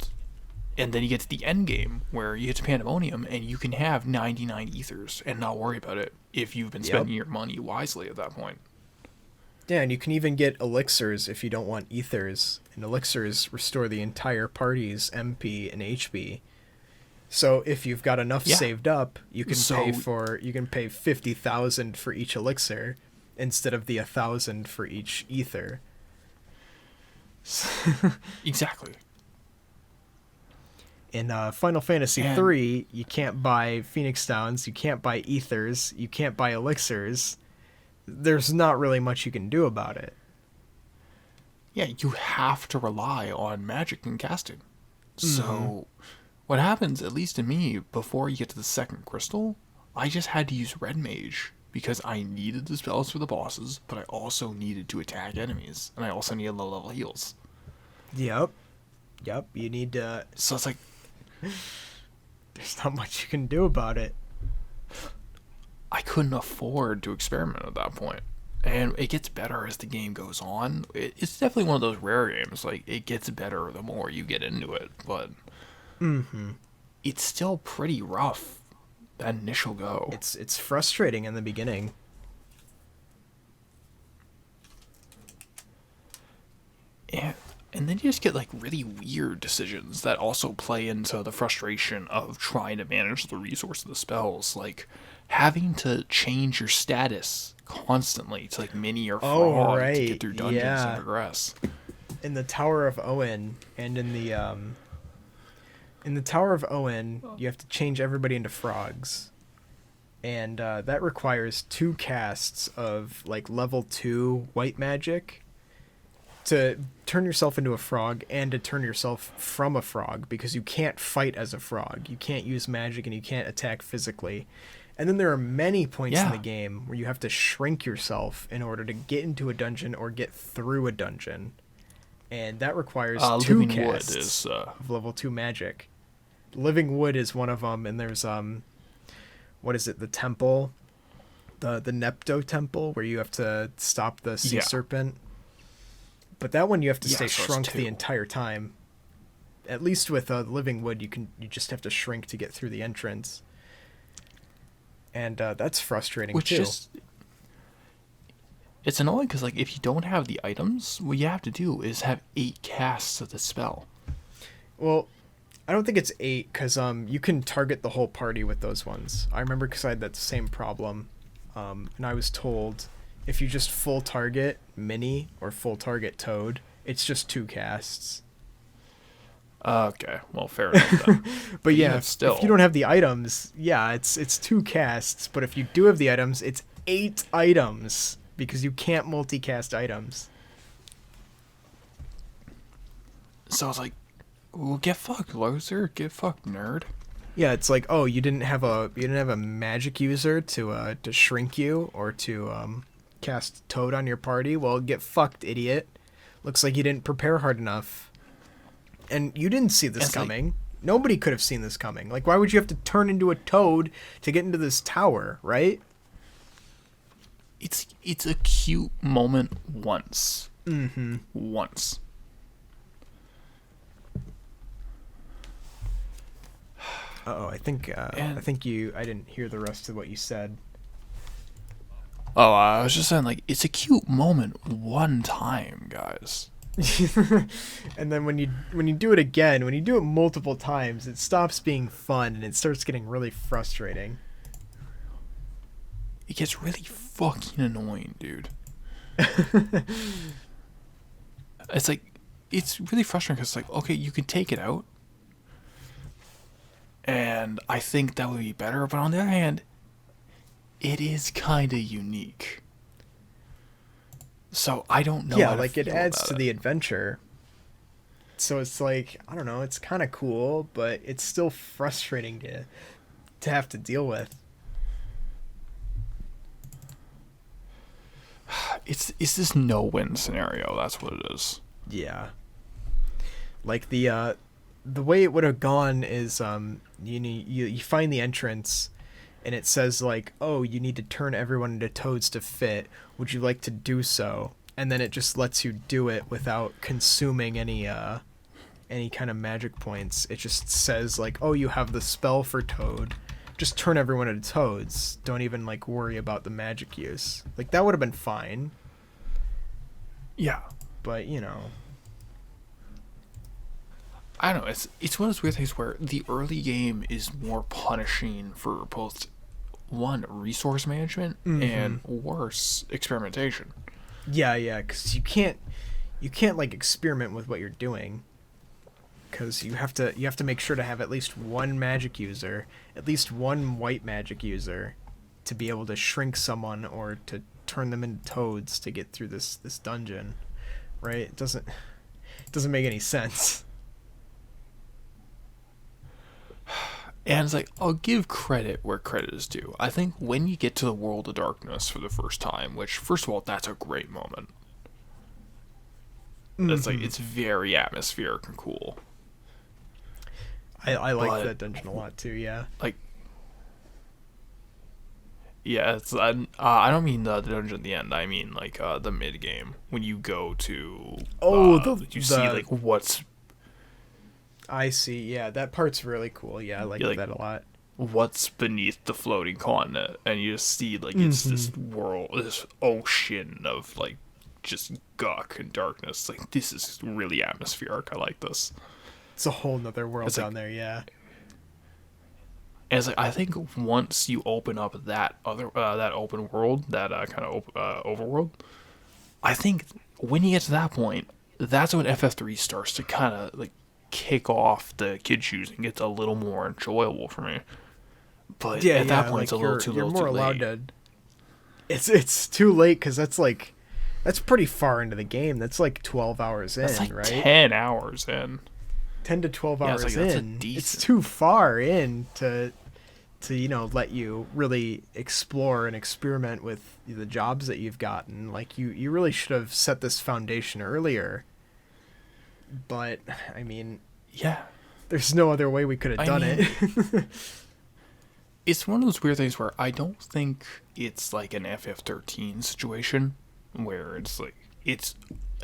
then you get to the end game where you get to Pandemonium and you can have 99 ethers and not worry about it if you've been spending your money wisely at that point. Yeah, and you can even get elixirs if you don't want ethers, and elixirs restore the entire party's MP and HP. So if you've got enough saved up, you can pay 50,000 for each elixir instead of the 1,000 for each ether. Exactly. In Final Fantasy III, you can't buy Phoenix Downs, you can't buy ethers, you can't buy elixirs. There's not really much you can do about it. Yeah, you have to rely on magic and casting. So what happens, at least to me, before you get to the second crystal, I just had to use Red Mage because I needed the spells for the bosses, but I also needed to attack enemies, and I also needed low-level heals. Yep, you need to... So it's like... There's not much you can do about it. I couldn't afford to experiment at that point. And it gets better as the game goes on. It's definitely one of those rare games. Like, it gets better the more you get into it, but it's still pretty rough, that initial go. It's frustrating in the beginning. And then you just get, like, really weird decisions that also play into the frustration of trying to manage the resource of the spells. Like, having to change your status constantly to, like, mini or frog to get through dungeons and progress. In the Tower of Owen and in the Tower of Owen, you have to change everybody into frogs. And that requires 2 casts of, like, level 2 white magic to turn yourself into a frog and to turn yourself from a frog, because you can't fight as a frog. You can't use magic and you can't attack physically. And then there are many points in the game where you have to shrink yourself in order to get into a dungeon or get through a dungeon. And that requires 2 casts of level 2 magic. Living Wood is one of them, and there's, what is it, the temple? The Nepto temple, where you have to stop the sea serpent. But that one you have to stay shrunk the entire time. At least with Living Wood, you just have to shrink to get through the entrance. And that's frustrating too. It's annoying because, like, if you don't have the items, what you have to do is have 8 casts of the spell. Well, I don't think it's 8, because you can target the whole party with those ones. I remember because I had that same problem. And I was told, if you just full target Mini or full target Toad, it's just 2 casts. Okay, well, fair enough then. But yeah, if you don't have the items, it's 2 casts. But if you do have the items, it's 8 items, because you can't multicast items. So it's like, well, get fucked, loser. Get fucked, nerd. Yeah, it's like, oh, you didn't have a magic user to shrink you or to cast Toad on your party. Well, get fucked, idiot. Looks like you didn't prepare hard enough. And you didn't see this coming. Nobody could have seen this coming. Like, why would you have to turn into a Toad to get into this tower, right? It's a cute moment once. Once. Oh, I And think I didn't hear the rest of what you said. oh, I was just saying, like, it's a cute moment one time, guys. And then when you do it again, when you do it multiple times, it stops being fun and it starts getting really frustrating. It gets really fucking annoying, dude. It's like, it's really frustrating because, like, okay, you can take it out, and I think that would be better, but on the other hand, it is kind of unique. So I don't know Yeah, how to like it feel adds about to it. the adventure. So it's like, I don't know, it's kind of cool, but it's still frustrating to have to deal with. It's this no-win scenario. That's what it is. Yeah. Like the way it would have gone is you find the entrance and it says like, "Oh, you need to turn everyone into toads to fit. Would you like to do so?" And then it just lets you do it without consuming any kind of magic points. It just says like, "Oh, you have the spell for toad. Just turn everyone into toads. Don't even like worry about the magic use." Like that would have been fine, Yeah. but you know. I don't know. It's one of those weird things where the early game is more punishing for both one resource management and worse experimentation. Yeah, because you can't like experiment with what you're doing, because you have to make sure to have at least one magic user, at least one white magic user, to be able to shrink someone or to turn them into toads to get through this dungeon, right? It doesn't make any sense. And it's like, I'll give credit where credit is due. I think when you get to the World of Darkness for the first time, which, first of all, that's a great moment. It's like, it's very atmospheric and cool. I like But, that dungeon a lot too. Yeah. like, yeah, I don't mean the dungeon at the end. I mean, like, the mid-game. When you go to, you see, like, I see. Yeah, that part's really cool. Yeah, I like like, that a lot. what's beneath the floating continent, and you just see, like, it's this world, this ocean of, like, just gawk and darkness. Like, this is really atmospheric. I like this. It's a whole nother world It's like- down there. Yeah. And it's like, I think once you open up that that open world, that kind of overworld, I think when you get to that point, that's when FF3 starts to kind of like kick off the kid shoes and gets a little more enjoyable for me. But Yeah, at that yeah, point, it's a like little too you're little more too allowed late. to. It's too late because that's pretty far into the game. That's like 12 hours in, That's like right? 10 hours in. 10 to 12 Yeah, it's hours like, that's a in. It's decent- too far in to let you really explore and experiment with the jobs that you've gotten. Like you really should have set this foundation earlier. But I mean, Yeah. there's no other way we could have done mean, it. It's one of those weird things where I don't think it's like an FF13 situation where it's like it's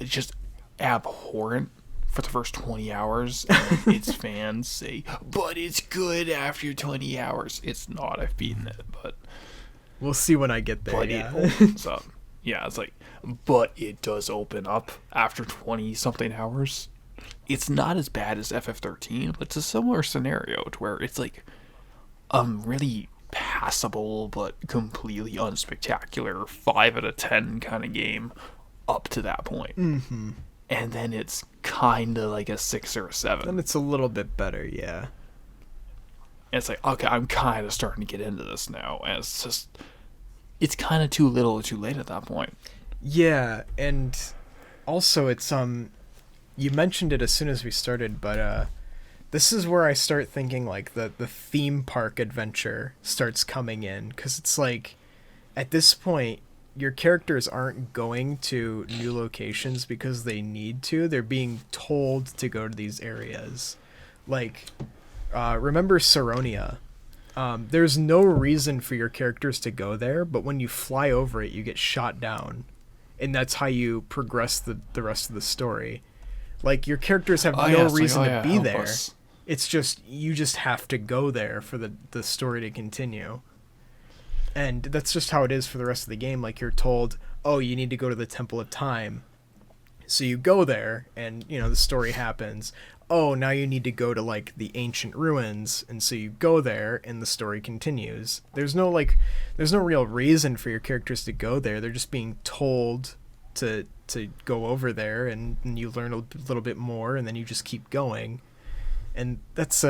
just abhorrent for the first 20 hours and its fans say, but it's good after 20 hours. It's not. I've beaten it, but We'll see when I get there. but Yeah. it opens up. Yeah, it's like, but it does open up after 20 something hours. It's not as bad as FF13, but it's a similar scenario to where it's like really passable but completely unspectacular 5 out of 10 kind of game up to that point. And then it's kind of like a 6 or a 7. Then it's a little bit better, yeah. And it's like, okay, I'm kind of starting to get into this now. And it's kind of too little or too late at that point. Yeah, and also it's you mentioned it as soon as we started, but this is where I start thinking like the theme park adventure starts coming in, because it's like at this point your characters aren't going to new locations because they need to. They're being told to go to these areas. Like remember Saronia? There's no reason for your characters to go there, but when you fly over it you get shot down, and that's how you progress the rest of the story. Like your characters have no reason to be help there. us. It's just you just have to go there for the story to continue. And that's just how it is for the rest of the game. Like, you're told, oh, you need to go to the Temple of Time. So you go there, and, you know, the story happens. Oh, now you need to go to, like, the ancient ruins. And so you go there, and the story continues. There's no real reason for your characters to go there. They're just being told to go over there, and you learn a little bit more, and then you just keep going. And that's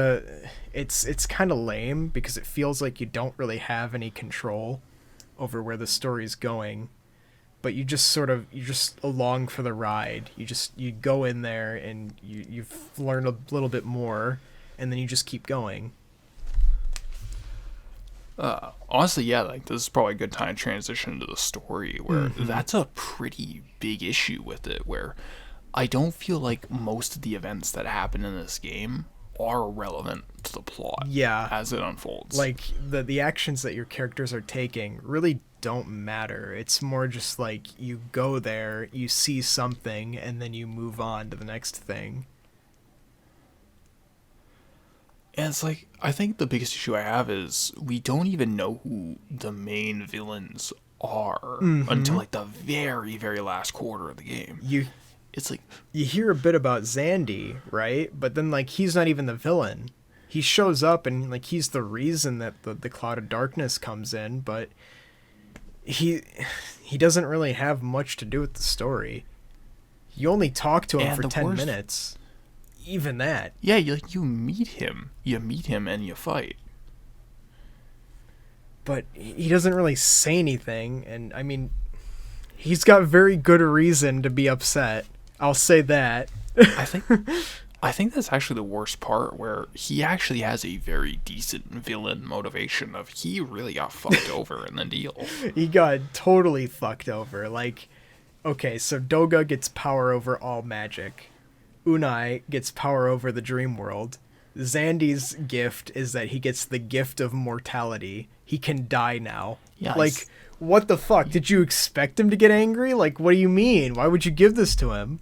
it's kind of lame because it feels like you don't really have any control over where the story's going, but you're just along for the ride. You go in there and you learn a little bit more, and then you just keep going. Honestly, yeah, like this is probably a good time to transition to the story, where that's a pretty big issue with it, where I don't feel like most of the events that happen in this game are relevant to the plot. Yeah, as it unfolds. Like the actions that your characters are taking really don't matter. It's more just like you go there, you see something, and then you move on to the next thing. And it's like, I think the biggest issue I have is we don't even know who the main villains are until like the very, very last quarter of the game. It's like, you hear a bit about Zandy, right? But then, like, he's not even the villain. He shows up and, like, he's the reason that the Cloud of Darkness comes in, but he doesn't really have much to do with the story. You only talk to him for 10 minutes. Even that. Yeah, you meet him. You meet him and you fight. But he doesn't really say anything, and, I mean, he's got very good reason to be upset. I'll say that. I think that's actually the worst part, where he actually has a very decent villain motivation of he really got fucked over in the deal. He got totally fucked over. Like, okay, so Doga gets power over all magic. Unai gets power over the dream world. Zandy's gift is that he gets the gift of mortality. He can die now. Yeah, like, what the fuck? Did you expect him to get angry? Like, what do you mean? Why would you give this to him?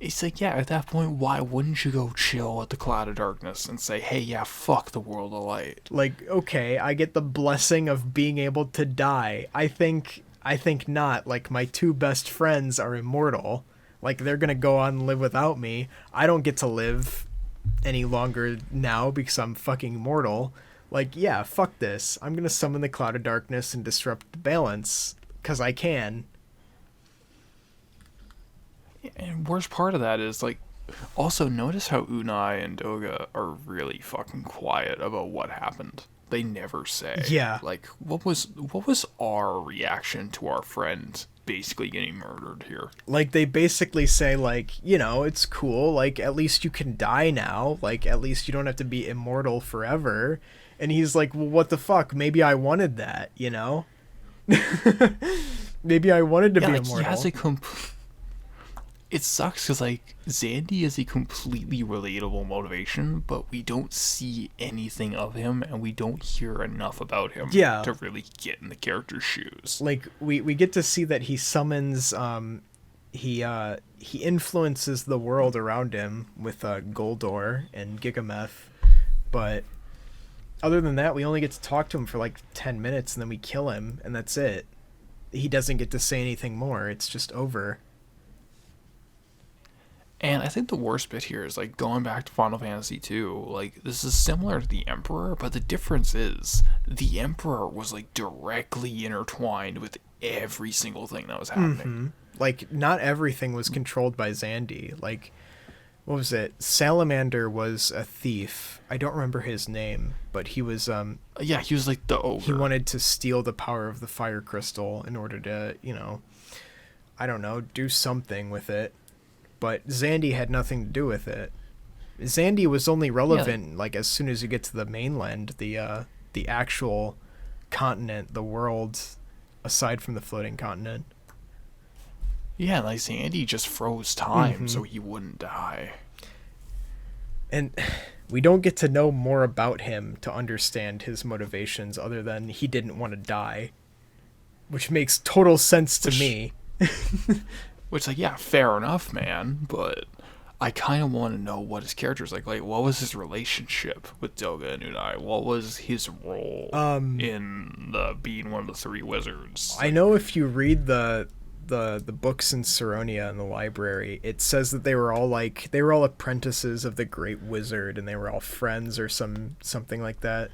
It's like, yeah, at that point, why wouldn't you go chill at the Cloud of Darkness and say, hey, yeah, fuck the World of Light? Like, okay, I get the blessing of being able to die. I think not. Like, my two best friends are immortal. Like, they're gonna go on and live without me. I don't get to live any longer now because I'm fucking mortal. Like, yeah, fuck this. I'm gonna summon the Cloud of Darkness and disrupt the balance, because I can. And worst part of that is, like, also notice how Unai and Doga are really fucking quiet about what happened. They never say. Yeah. Like, what was our reaction to our friend basically getting murdered here? Like, they basically say, like, you know, it's cool. Like, at least you can die now. Like, at least you don't have to be immortal forever. And he's like, well, what the fuck? Maybe I wanted that, you know? Maybe I wanted to be like, immortal. He has it sucks because, like, Zandy is a completely relatable motivation, but we don't see anything of him, and we don't hear enough about him to really get in the character's shoes. Like, we get to see that he summons, he influences the world around him with Goldor and Gigameth, but other than that, we only get to talk to him for like 10 minutes, and then we kill him, and that's it. He doesn't get to say anything more. It's just over. And I think the worst bit here is, like, going back to Final Fantasy II, like, this is similar to the Emperor, but the difference is the Emperor was, like, directly intertwined with every single thing that was happening. Like, not everything was controlled by Zandy. Like, what was it? Salamander was a thief. I don't remember his name, but he was, yeah, he was, like, the ogre. He wanted to steal the power of the fire crystal in order to, you know, I don't know, do something with it. But Zandy had nothing to do with it. Zandy was only relevant, like, as soon as you get to the mainland, the actual continent, the world, aside from the floating continent. Yeah, like, Zandy just froze time so he wouldn't die. And we don't get to know more about him to understand his motivations other than he didn't want to die. Which makes total sense to me. Which, like, yeah, fair enough, man, but I kind of want to know what his character is like. Like, what was his relationship with Doga and Unai? What was his role in the being one of the three wizards? I know if you read the books in Saronia in the library, it says that they were all apprentices of the Great Wizard, and they were all friends or something like that.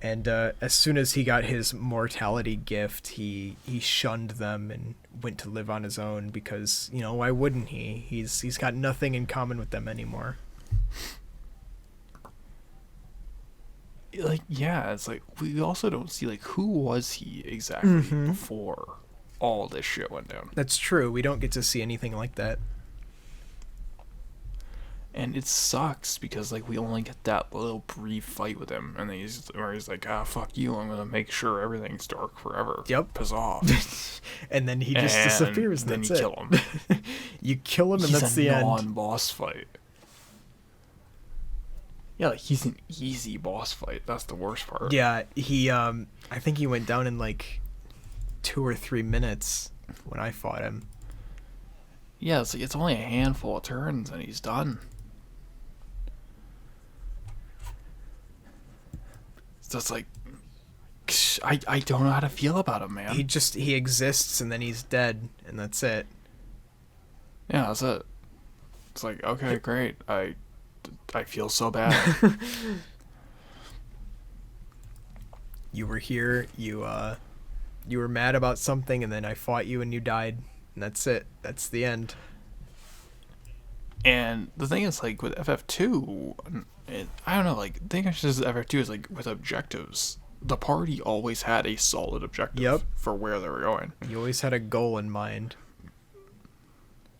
And as soon as he got his mortality gift, he shunned them and went to live on his own because, why wouldn't he? He's got nothing in common with them anymore. Like, yeah, it's like we also don't see like who was he exactly before all this shit went down. That's true. We don't get to see anything like that. And it sucks because like we only get that little brief fight with him, and then he's like, fuck you, I'm gonna make sure everything's dark forever. Yep. Piss off. And then he just disappears. And then that's you it. kill him. You kill him, and He's that's a the end. non-boss fight. Yeah, like he's an easy boss fight. That's the worst part. Yeah, he I think he went down in like 2 or 3 minutes when I fought him. Yeah, it's like it's only a handful of turns and he's done. So it's like I don't know how to feel about him, man. He exists and then he's dead, and that's it. Yeah, that's it. It's like, okay, great. I feel so bad. You were here, you were mad about something, and then I fought you and you died, and that's it. That's the end. And the thing is, like, with FF2, I don't know, like, the thing is FF2 is, like, with objectives, the party always had a solid objective for where they were going. You always had a goal in mind.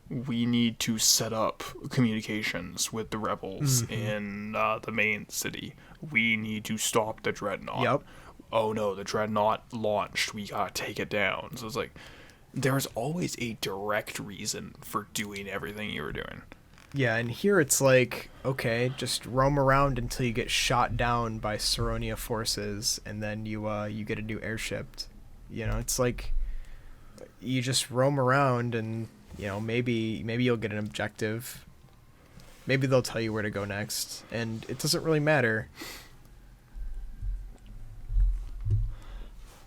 We need to set up communications with the rebels in the main city. We need to stop the Dreadnought. Yep. Oh no, the Dreadnought launched. We gotta take it down. So it's like, there's always a direct reason for doing everything you were doing. Yeah, and here it's like, okay, just roam around until you get shot down by Saronia forces, and then you get a new airship. It's like you just roam around, and maybe you'll get an objective. Maybe they'll tell you where to go next, and it doesn't really matter.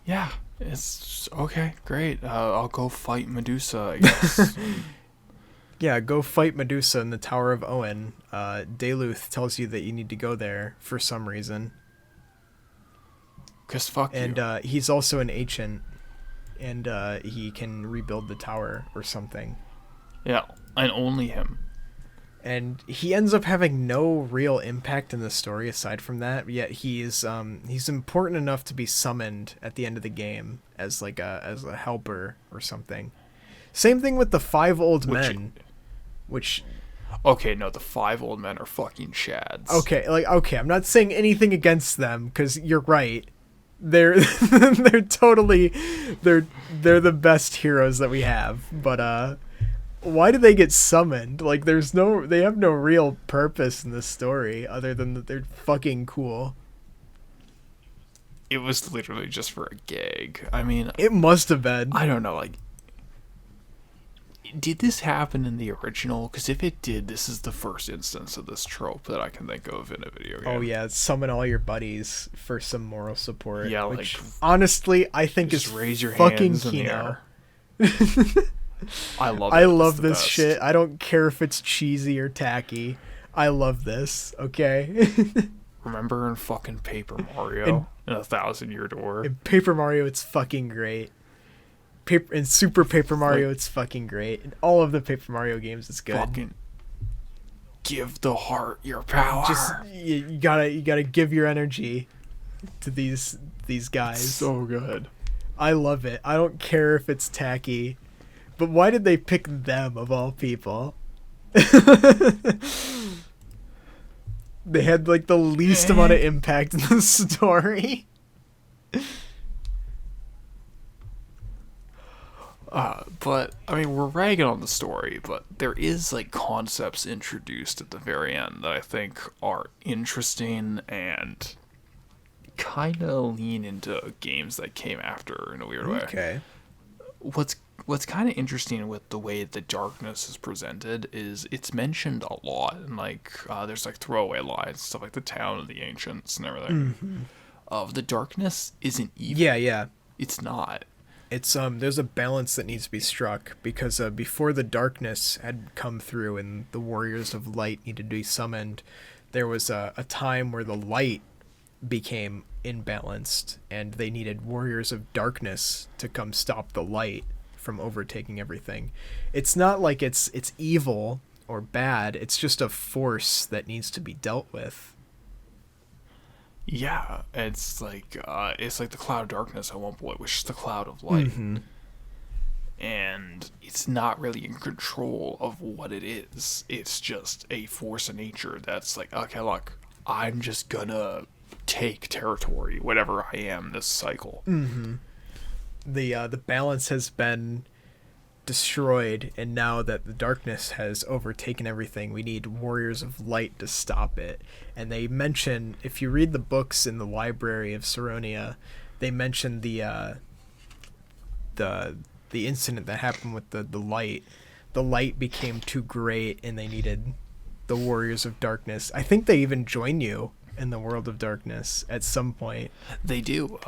Yeah, it's okay, great. I'll go fight Medusa, I guess. Yeah, go fight Medusa in the Tower of Owen. Duluth tells you that you need to go there for some reason. 'Cause fuck you. And he's also an ancient, and he can rebuild the tower or something. Yeah, and only him. And he ends up having no real impact in the story aside from that. Yet he's important enough to be summoned at the end of the game as a helper or something. Same thing with the 5 old men, which. Okay, no, the 5 old men are fucking shads. Okay, I'm not saying anything against them because you're right. They're they're totally they're the best heroes that we have, but why do they get summoned? Like, they have no real purpose in this story other than that they're fucking cool. It was literally just for a gag. I mean, It must have been. I don't know, like, did this happen in the original? Because if it did, this is the first instance of this trope that I can think of in a video game. Oh yeah, summon all your buddies for some moral support. Yeah, which, like, honestly, I think is raise your fucking hands in the Kino. air. I love it. I It's love the this best. shit. I don't care if it's cheesy or tacky. I love this. Okay. Remember in fucking Paper Mario in 1,000-Year Door? In Paper Mario, it's fucking great. In Super Paper Mario, it's fucking great. In all of the Paper Mario games, it's good. Fucking give the heart your power. Just you gotta give your energy to these guys. So good. I love it. I don't care if it's tacky, but why did they pick them of all people? They had like the least amount of impact in the story. But I mean, we're ragging on the story, but there is like concepts introduced at the very end that I think are interesting and kind of lean into games that came after in a weird way. Okay. What's what's kind of interesting with the way the darkness is presented is it's mentioned a lot, and like there's like throwaway lines, stuff like the town of the ancients and everything. Of the darkness isn't evil. Yeah. It's not. It's there's a balance that needs to be struck because before the darkness had come through and the warriors of light needed to be summoned, there was a time where the light became imbalanced and they needed warriors of darkness to come stop the light from overtaking everything. It's not like it's evil or bad, it's just a force that needs to be dealt with. Yeah, it's like the cloud of darkness at one point, which is the cloud of light. And it's not really in control of what it is. It's just a force of nature that's like, okay, look, I'm just gonna take territory, whatever I am this cycle. The balance has been destroyed, and now that the darkness has overtaken everything, we need warriors of light to stop it. And they mention, if you read the books in the library of Saronia, they mention the incident that happened with the light. The light became too great and they needed the warriors of darkness. I think they even join you in the world of darkness at some point. They do.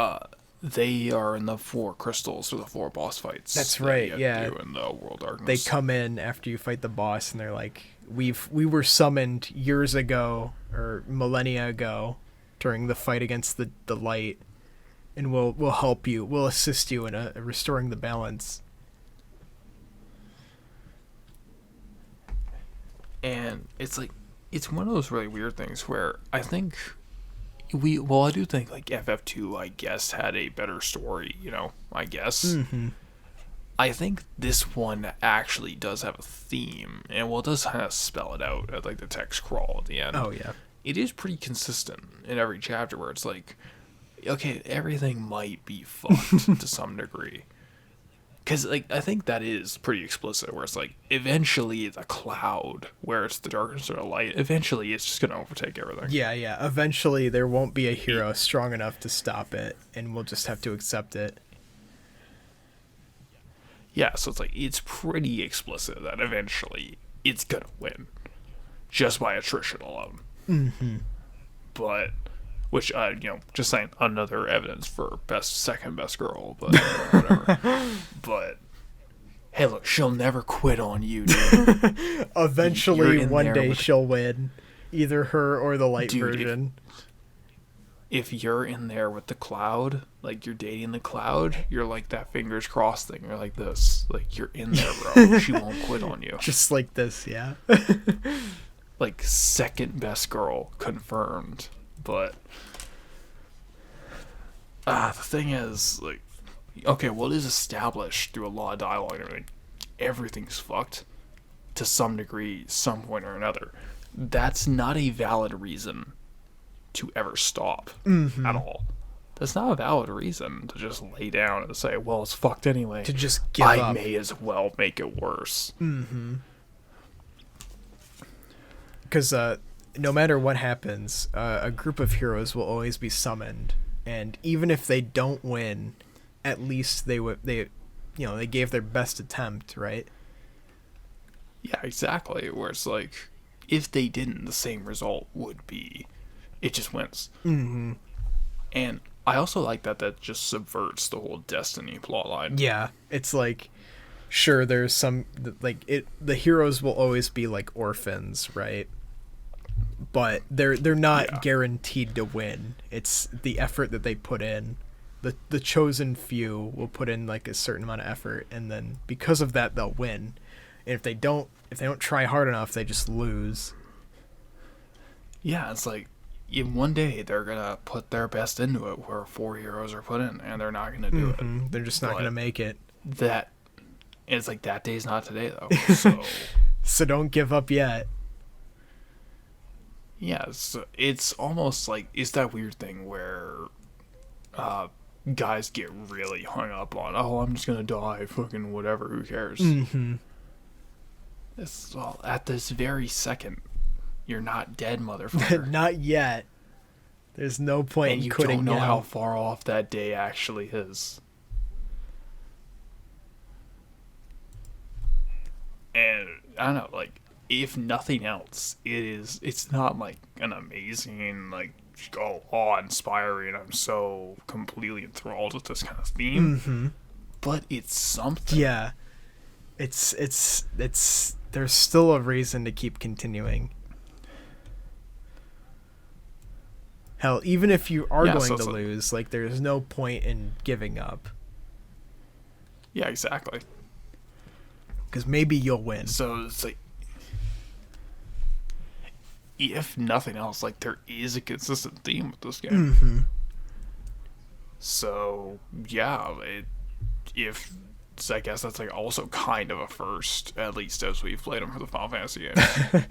They are in the 4 crystals or the 4 boss fights. That's right. You Yeah. do in the world of darkness. They come in after you fight the boss and they're like, we were summoned years ago or millennia ago during the fight against the light, and we'll help you. We'll assist you in restoring the balance. And it's like, it's one of those really weird things where I think I do think like FF2, I guess, had a better story, I guess. I think this one actually does have a theme, and it does kind of spell it out at like the text crawl at the end. Oh yeah. It is pretty consistent in every chapter where it's like, okay, everything might be fucked to some degree. Because, like, I think that is pretty explicit, where it's like, eventually the cloud, where it's the darkness or the light, eventually it's just going to overtake everything. Yeah. Eventually there won't be a hero strong enough to stop it, and we'll just have to accept it. Yeah, so it's like, it's pretty explicit that eventually it's going to win. Just by attrition alone. But, which, just saying, another evidence for second best girl, but whatever. But, hey, look, she'll never quit on you, dude. Eventually, one day she'll win. Either her or the light version. If you're in there with the cloud, like you're dating the cloud, you're like that fingers crossed thing. You're like this. Like, you're in there, bro. She won't quit on you. Just like this, yeah. Like, second best girl confirmed. But the thing is, like, okay, well, it is established through a lot of dialogue and everything. Everything's fucked to some degree, some point or another. That's not a valid reason to ever stop at all. That's not a valid reason to just lay down and say, well, it's fucked anyway. To just give up. I may as well make it worse. Because no matter what happens, a group of heroes will always be summoned, and even if they don't win, at least they gave their best attempt, right? Yeah, exactly. Where it's like, if they didn't, the same result would be, it just wins. And I also like that just subverts the whole Destiny plotline. Yeah, it's like, sure, there's some the heroes will always be like orphans, right? But they're not guaranteed to win. It's the effort that they put in. The chosen few will put in like a certain amount of effort, and then because of that they'll win. And if they don't try hard enough, they just lose. Yeah, it's like, one day they're gonna put their best into it, where 4 heroes are put in, and they're not gonna do it. They're just not gonna make it. It's like, that day's not today though. So so don't give up yet. Yeah, it's almost like, it's that weird thing where guys get really hung up on, oh, I'm just gonna die, fucking whatever, who cares? It's, well, at this very second, you're not dead, motherfucker. Not yet. There's no point and in you quitting don't know now. how far off that day actually is. I don't know, like, if nothing else, it's not like an amazing, like, oh, awe-inspiring, I'm so completely enthralled with this kind of theme, but it's something. Yeah. It's there's still a reason to keep continuing. Hell, even if you are Yeah, going so to it's like, lose, like there's no point in giving up yeah, exactly. because maybe you'll win. So it's like, if nothing else, like, there is a consistent theme with this game. So yeah, if so I guess that's like also kind of a first, at least as we've played them for the Final Fantasy games.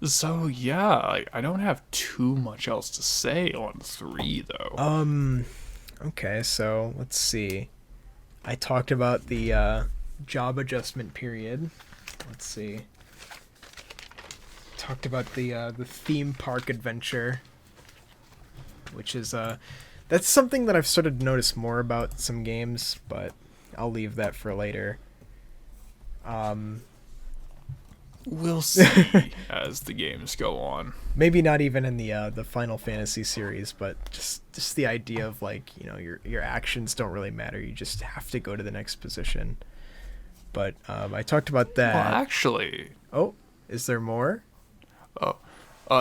So yeah, I don't have too much else to say on 3 though. Okay, so let's see. I talked about the job adjustment period. Let's see. Talked about the theme park adventure, which is that's something that I've started to notice more about some games, but I'll leave that for later. We'll see as the games go on. Maybe not even in the Final Fantasy series, but just the idea of, like, you know, your actions don't really matter. You just have to go to the next position. But I talked about that. Well, actually, Oh, is there more?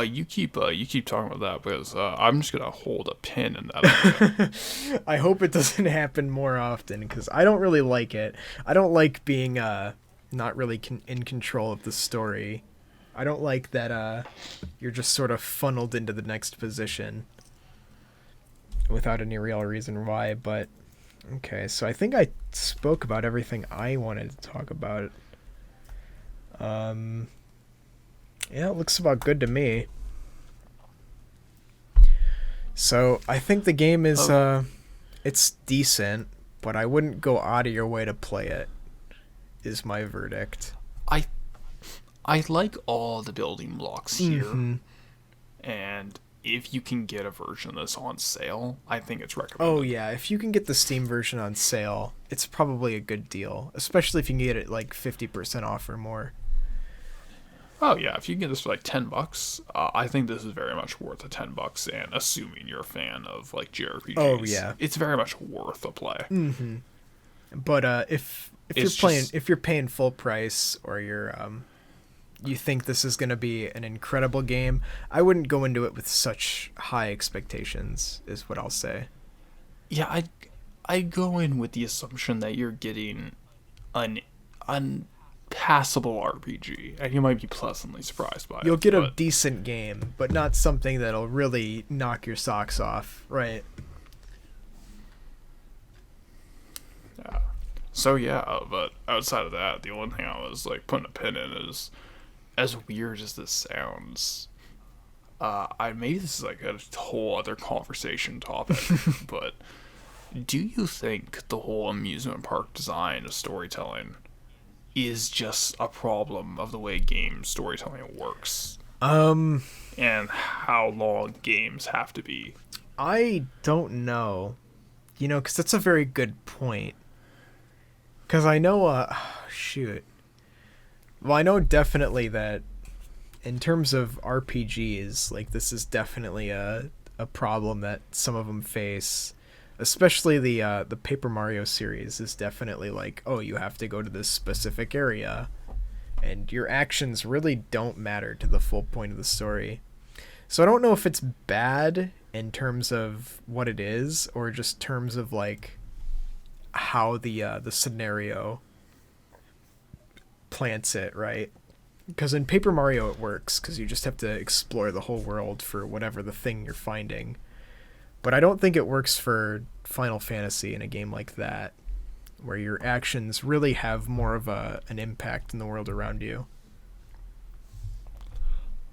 you keep talking about that because I'm just gonna hold a pin in that. I hope it doesn't happen more often because I don't really like it. I don't like being not really in control of the story. I don't like that you're just sort of funneled into the next position without any real reason why. But okay, so I think I spoke about everything I wanted to talk about. Yeah, it looks about good to me. So I think the game is it's decent, but I wouldn't go out of your way to play it, is my verdict. I like all the building blocks here, and if you can get a version of this on sale, I think it's recommended. Oh yeah, if you can get the Steam version on sale, it's probably a good deal, especially if you can get it like 50% off or more. Oh yeah, if you can get this for like $10, I think this is very much worth the $10. And assuming you're a fan of like JRPGs, Oh, yeah. it's very much worth a play. But if you're paying full price, or you think this is gonna be an incredible game, I wouldn't go into it with such high expectations, is what I'll say. Yeah, I go in with the assumption that you're getting an passable RPG, and you might be pleasantly surprised by it. You'll get a decent game, but not something that'll really knock your socks off, right? Yeah. So yeah, but outside of that, the only thing I was like putting a pin in is, as weird as this sounds, maybe this is like a whole other conversation topic, but do you think the whole amusement park design of storytelling is just a problem of the way game storytelling works? And how long games have to be? I don't know. You know, because that's a very good point. Because I know, shoot. Well, I know definitely that in terms of RPGs, like, this is definitely a problem that some of them face. Especially the Paper Mario series is definitely like, oh, you have to go to this specific area, and your actions really don't matter to the full point of the story. So I don't know if it's bad in terms of what it is, or just terms of like how the scenario plants it, right? Because in Paper Mario it works, because you just have to explore the whole world for whatever the thing you're finding. But I don't think it works for Final Fantasy in a game like that, where your actions really have more of an impact in the world around you.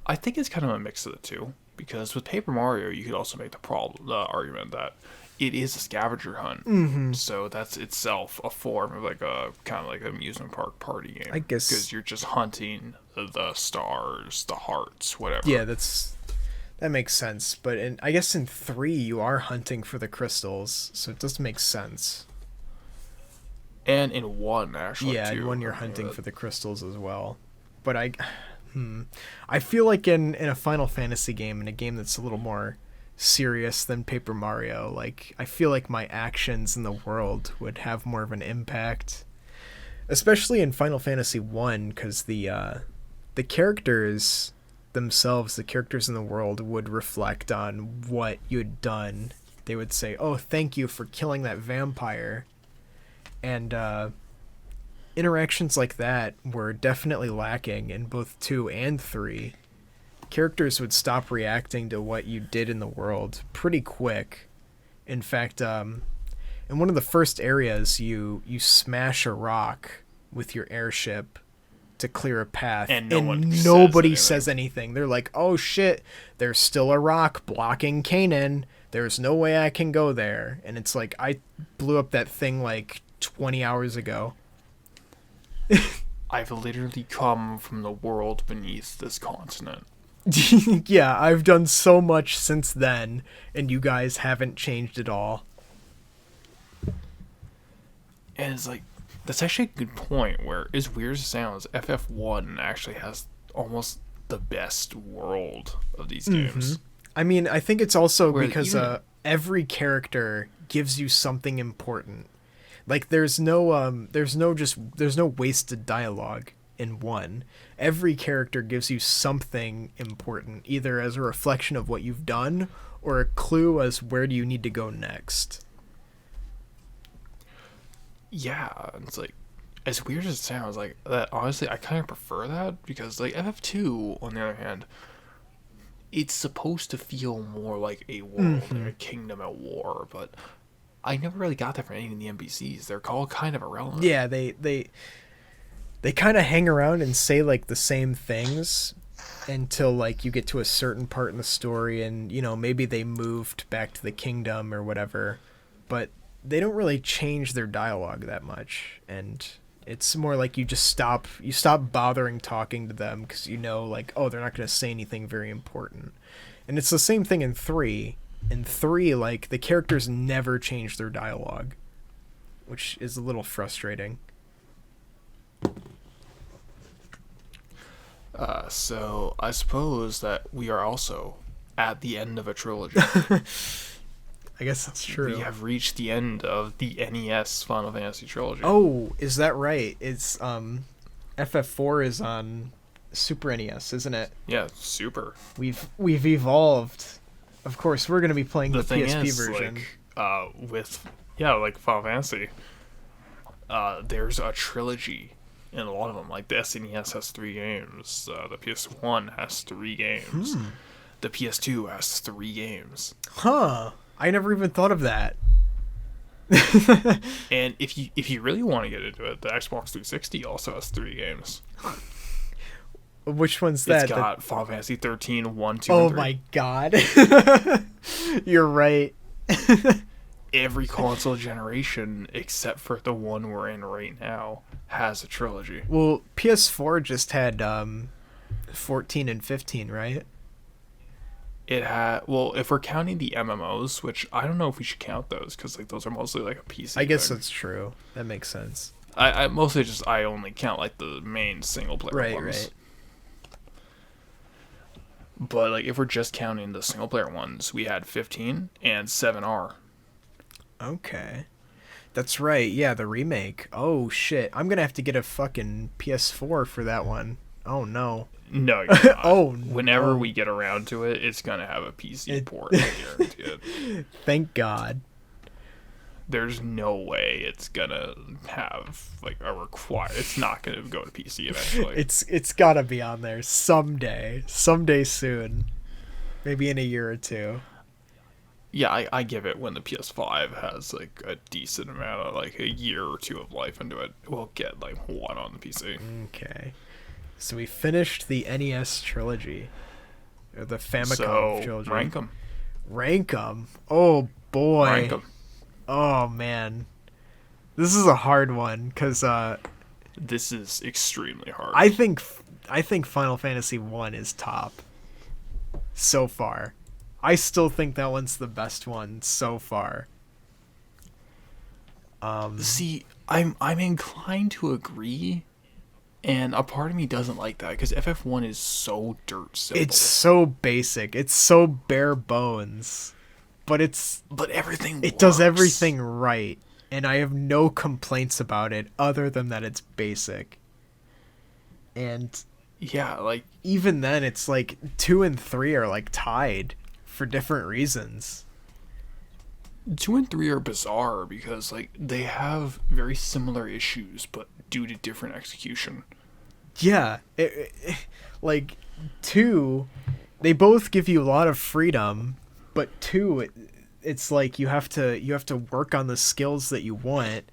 I think it's kind of a mix of the two, because with Paper Mario, you could also make the argument that it is a scavenger hunt, so that's itself a form of like a kind of like an amusement park party game. I guess, because you're just hunting the stars, the hearts, whatever. Yeah, that makes sense. But I guess in 3 you are hunting for the crystals, so it does make sense. And in one, actually, Yeah, too. and when you're I mean, hunting for the crystals as well. But I feel like in a Final Fantasy game, in a game that's a little more serious than Paper Mario, like I feel like my actions in the world would have more of an impact, especially in Final Fantasy 1, because the characters themselves, the characters in the world, would reflect on what you'd done. They would say, "Oh, thank you for killing that vampire," and interactions like that were definitely lacking in both 2 and 3. Characters would stop reacting to what you did in the world pretty quick. In fact, in one of the first areas, you smash a rock with your airship to clear a path, And nobody says anything. They're like, "Oh shit, there's still a rock blocking Kanan. There's no way I can go there." And it's like, I blew up that thing like 20 hours ago. I've literally come from the world beneath this continent. Yeah, I've done so much since then, and you guys haven't changed at all. And it's like, that's actually a good point, where, as weird as it sounds, FF1 actually has almost the best world of these games. I mean, I think it's also Where because even- every character gives you something important. Like there's no wasted dialogue in 1. Every character gives you something important, either as a reflection of what you've done or a clue as where do you need to go next. Yeah, it's like, as weird as it sounds, like, that, honestly, I kind of prefer that, because, like, FF2, on the other hand, it's supposed to feel more like a world, like a kingdom at war, but I never really got that from any of the NPCs. They're all kind of irrelevant. Yeah, they kind of hang around and say like the same things until like you get to a certain part in the story, and maybe they moved back to the kingdom or whatever, but they don't really change their dialogue that much, and it's more like you stop bothering talking to them because like, oh, they're not going to say anything very important. And it's the same thing in 3. In 3, like, the characters never change their dialogue, which is a little frustrating. So I suppose that we are also at the end of a trilogy. I guess that's true. We have reached the end of the NES Final Fantasy trilogy. Oh, is that right? It's FF4 is on Super NES, isn't it? Yeah, super. We've evolved. Of course, we're gonna be playing the thing PSP is, version. like Final Fantasy, there's a trilogy in a lot of them. Like the SNES has 3 games, the PS1 has 3 games, the PS2 has 3 games. Huh? I never even thought of that. And if you really want to get into it, the Xbox 360 also has 3 games. Which one's that? It's got Final Fantasy 13, 1, 2, Oh and 3. my god. You're right. Every console generation, except for the one we're in right now, has a trilogy. Well, PS4 just had 14 and 15, right? It had, well, if we're counting the MMOs, which I don't know if we should count those, because like those are mostly like a PC I guess thing. that's true. That makes sense. I mostly just, I only count like the main single player ones. Right. But like if we're just counting the single player ones, we had 15 and 7R. Okay. That's right. Yeah, the remake. Oh shit. I'm going to have to get a fucking PS4 for that one. Oh no. No, you're not. Oh, Whenever no. we get around to it, it's gonna have a PC port. I guarantee it. Thank God. There's no way it's gonna have like a require. It's not gonna go to PC eventually. It's got to be on there someday soon, maybe in a year or 2. Yeah, I give it when the PS5 has like a decent amount of like a year or 2 of life into it. We'll get like one on the PC. Okay, so we finished the NES trilogy, or the Famicom trilogy. Rank 'em. Oh boy. Rank 'em. Oh man, this is a hard one because This is extremely hard. I think Final Fantasy 1 is top so far. I still think that one's the best one so far. See, I'm inclined to agree, and a part of me doesn't like that because FF1 is so dirt simple. It's so basic. It's so bare bones, but but everything it does works. everything right, and I have no complaints about it other than that it's basic. And Yeah, like even then, it's like 2 and 3 are like tied for different reasons. 2 and 3 are bizarre because like they have very similar issues, but due to different execution. Yeah, like 2, they both give you a lot of freedom, but 2, it's like you have to work on the skills that you want,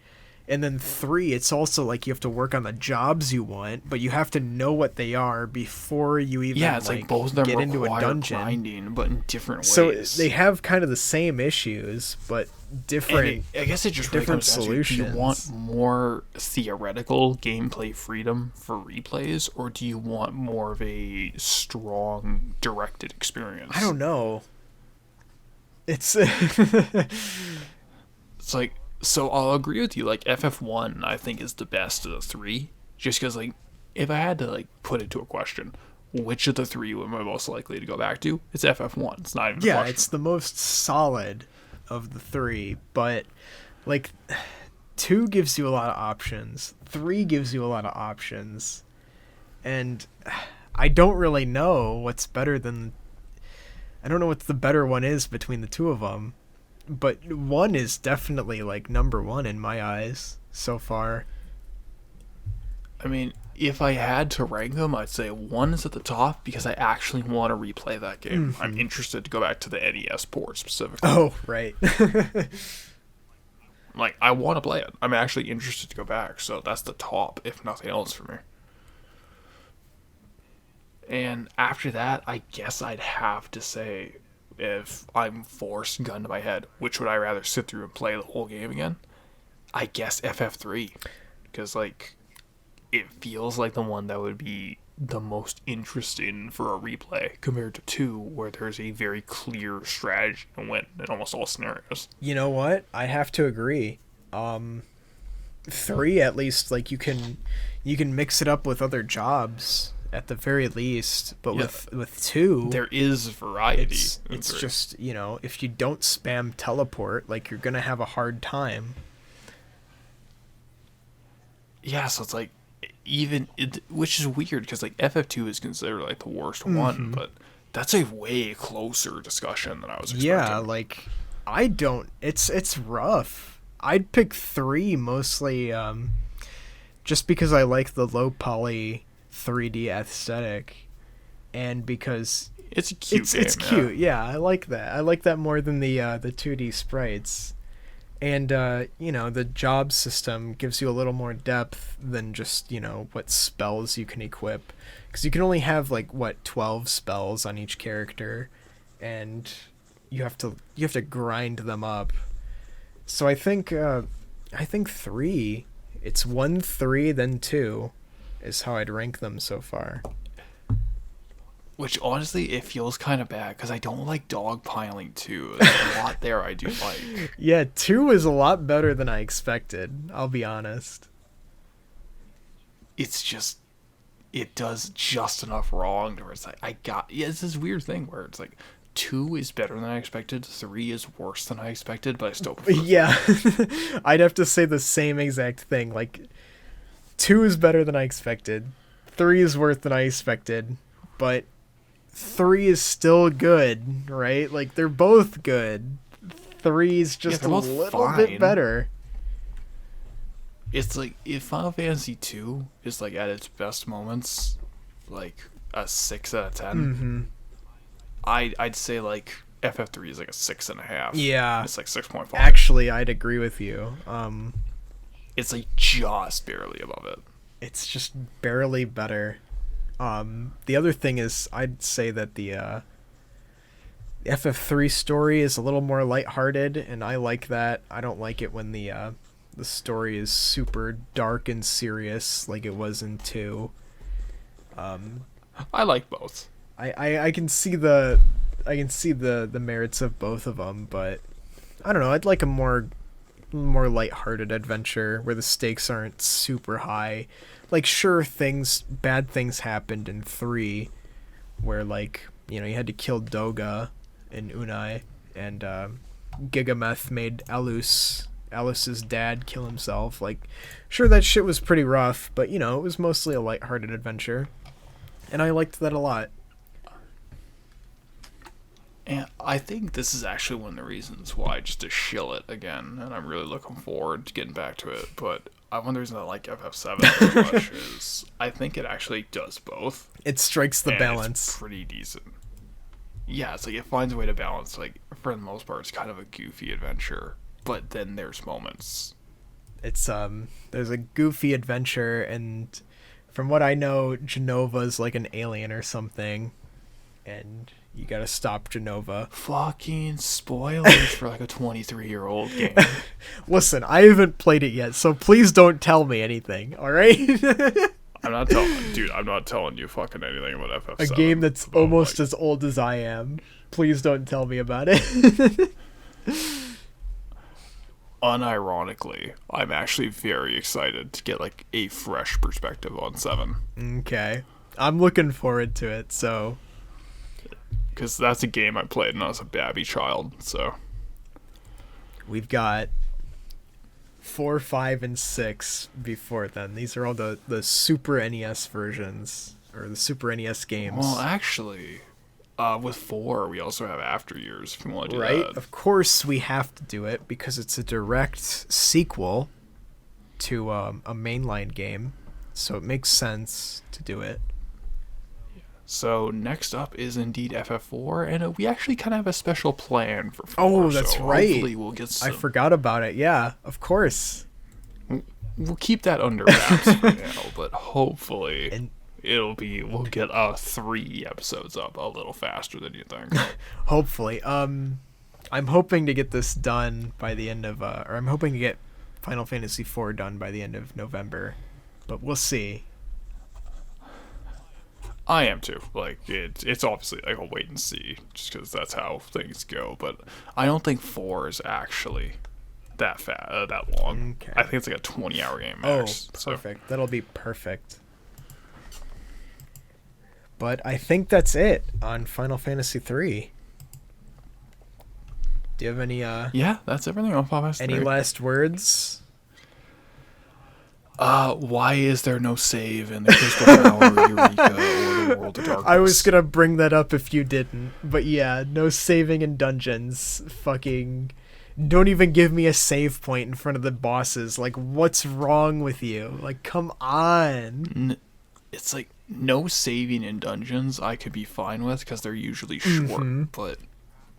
and then 3, it's also like you have to work on the jobs you want, but you have to know what they are before you even Yeah, it's like both of them get into a require dungeon. grinding, but in different So ways. they have kind of the same issues, but different. I guess it just really different comes down to, do you want solutions. more theoretical gameplay freedom for replays, or do you want more of a strong directed experience? I don't know. It's It's like, so I'll agree with you. Like FF1, I think is the best of the 3, just because like if I had to like put it to a question, which of the 3 am I most likely to go back to? It's FF1. It's not even a yeah, question. it's the most solid of the 3, but like 2 gives you a lot of options. 3 gives you a lot of options. And I don't really know what's better than I don't know what the better one is between the two of them. But 1 is definitely like number 1 in my eyes so far. I mean, if I had to rank them, I'd say 1 is at the top because I actually want to replay that game. I'm interested to go back to the NES port specifically. Oh, right. Like, I want to play it. I'm actually interested to go back, so that's the top, if nothing else, for me. And after that, I guess I'd have to say, if I'm forced, gun to my head, which would I rather sit through and play the whole game again? I guess FF3. Because, like, it feels like the one that would be the most interesting for a replay compared to 2, where there's a very clear strategy and win in almost all scenarios. You know what? I have to agree. 3 at least, like you can mix it up with other jobs at the very least, but Yeah. with 2 There is variety. it's just, if you don't spam teleport, like you're gonna have a hard time. Yeah, so it's like which is weird because like FF2 is considered like the worst one, but that's a way closer discussion than I was expecting. Yeah, like I don't. It's rough. I'd pick 3 mostly, just because I like the low poly 3D aesthetic, and because it's a cute game. it's cute. Yeah, I like that. I like that more than the 2D sprites. And the job system gives you a little more depth than just, what spells you can equip, because you can only have like 12 spells on each character, and you have to grind them up. So I think 3, it's 1, 3, then 2 is how I'd rank them so far. Which honestly, it feels kind of bad because I don't like dogpiling too. There's a lot there I do like. Yeah, 2 is a lot better than I expected, I'll be honest. It's just, it does just enough wrong to where it's like, it's this weird thing where it's like, 2 is better than I expected, 3 is worse than I expected, but I still prefer Yeah, I'd have to say the same exact thing. Like, 2 is better than I expected, 3 is worse than I expected, but 3 is still good, right? Like, they're both good. 3 is just they're a both little fine. bit better. It's like, if Final Fantasy 2 is like at its best moments, like a 6 out of 10, Mm-hmm. I'd say like FF3 is like a 6.5. Yeah. It's like 6.5. Actually, I'd agree with you. It's like just barely above it. It's just barely better. The other thing is, I'd say that the FF3 story is a little more lighthearted, and I like that. I don't like it when the story is super dark and serious like it was in 2. I like both. I can see the merits of both of them, but I don't know. I'd like a more more lighthearted adventure where the stakes aren't super high. Like, sure, bad things happened in 3, where, like, you know, you had to kill Doga and Unai, and Gigameth made Alice's dad kill himself. Like, sure, that shit was pretty rough, but, you know, it was mostly a lighthearted adventure. And I liked that a lot. And I think this is actually one of the reasons why, just to shill it again, and I'm really looking forward to getting back to it, but one of the reasons I like FF7 as much is I think it actually does both. It strikes the balance. It's pretty decent. Yeah, it's like it finds a way to balance, like, for the most part, it's kind of a goofy adventure, but then there's moments. It's, there's a goofy adventure, and from what I know, Genova's like an alien or something, and you gotta stop Genova. Fucking spoilers for like a 23-year-old game. Listen, I haven't played it yet, so please don't tell me anything, alright? I'm not telling you fucking anything about FF7. A game that's almost as old as I am. Please don't tell me about it. Unironically, I'm actually very excited to get like a fresh perspective on 7. Okay. I'm looking forward to it, so... Because that's a game I played when I was a babby child, so... We've got 4, 5, and 6 before then. These are all the Super NES versions, or the Super NES games. Well, actually, with 4, we also have After Years, if you want to do right? that. Of course we have to do it, because it's a direct sequel to a mainline game, so it makes sense to do it. So next up is indeed FF4, and we actually kind of have a special plan for 4. Oh, that's so right. Hopefully we'll get some... I forgot about it. Yeah, of course. We'll keep that under wraps for now, but hopefully And we'll get 3 episodes up a little faster than you think. hopefully, I'm hoping to get this done by the end of, or I'm hoping to get Final Fantasy IV done by the end of November, but we'll see. I am too. Like it's obviously like a wait and see, just because that's how things go. But I don't think 4 is actually that long. Okay. I think it's like a 20-hour game Oh, max. perfect. That'll be perfect. But I think that's it on Final Fantasy III. Do you have any Yeah, that's everything on Final Fantasy any 3. last words? Why is there no save in the Crystal Tower, Eureka, or the World of Darkness? I was gonna bring that up if you didn't, but yeah, no saving in dungeons. Fucking don't even give me a save point in front of the bosses. Like, what's wrong with you? Like, come on. It's like no saving in dungeons I could be fine with because they're usually short, but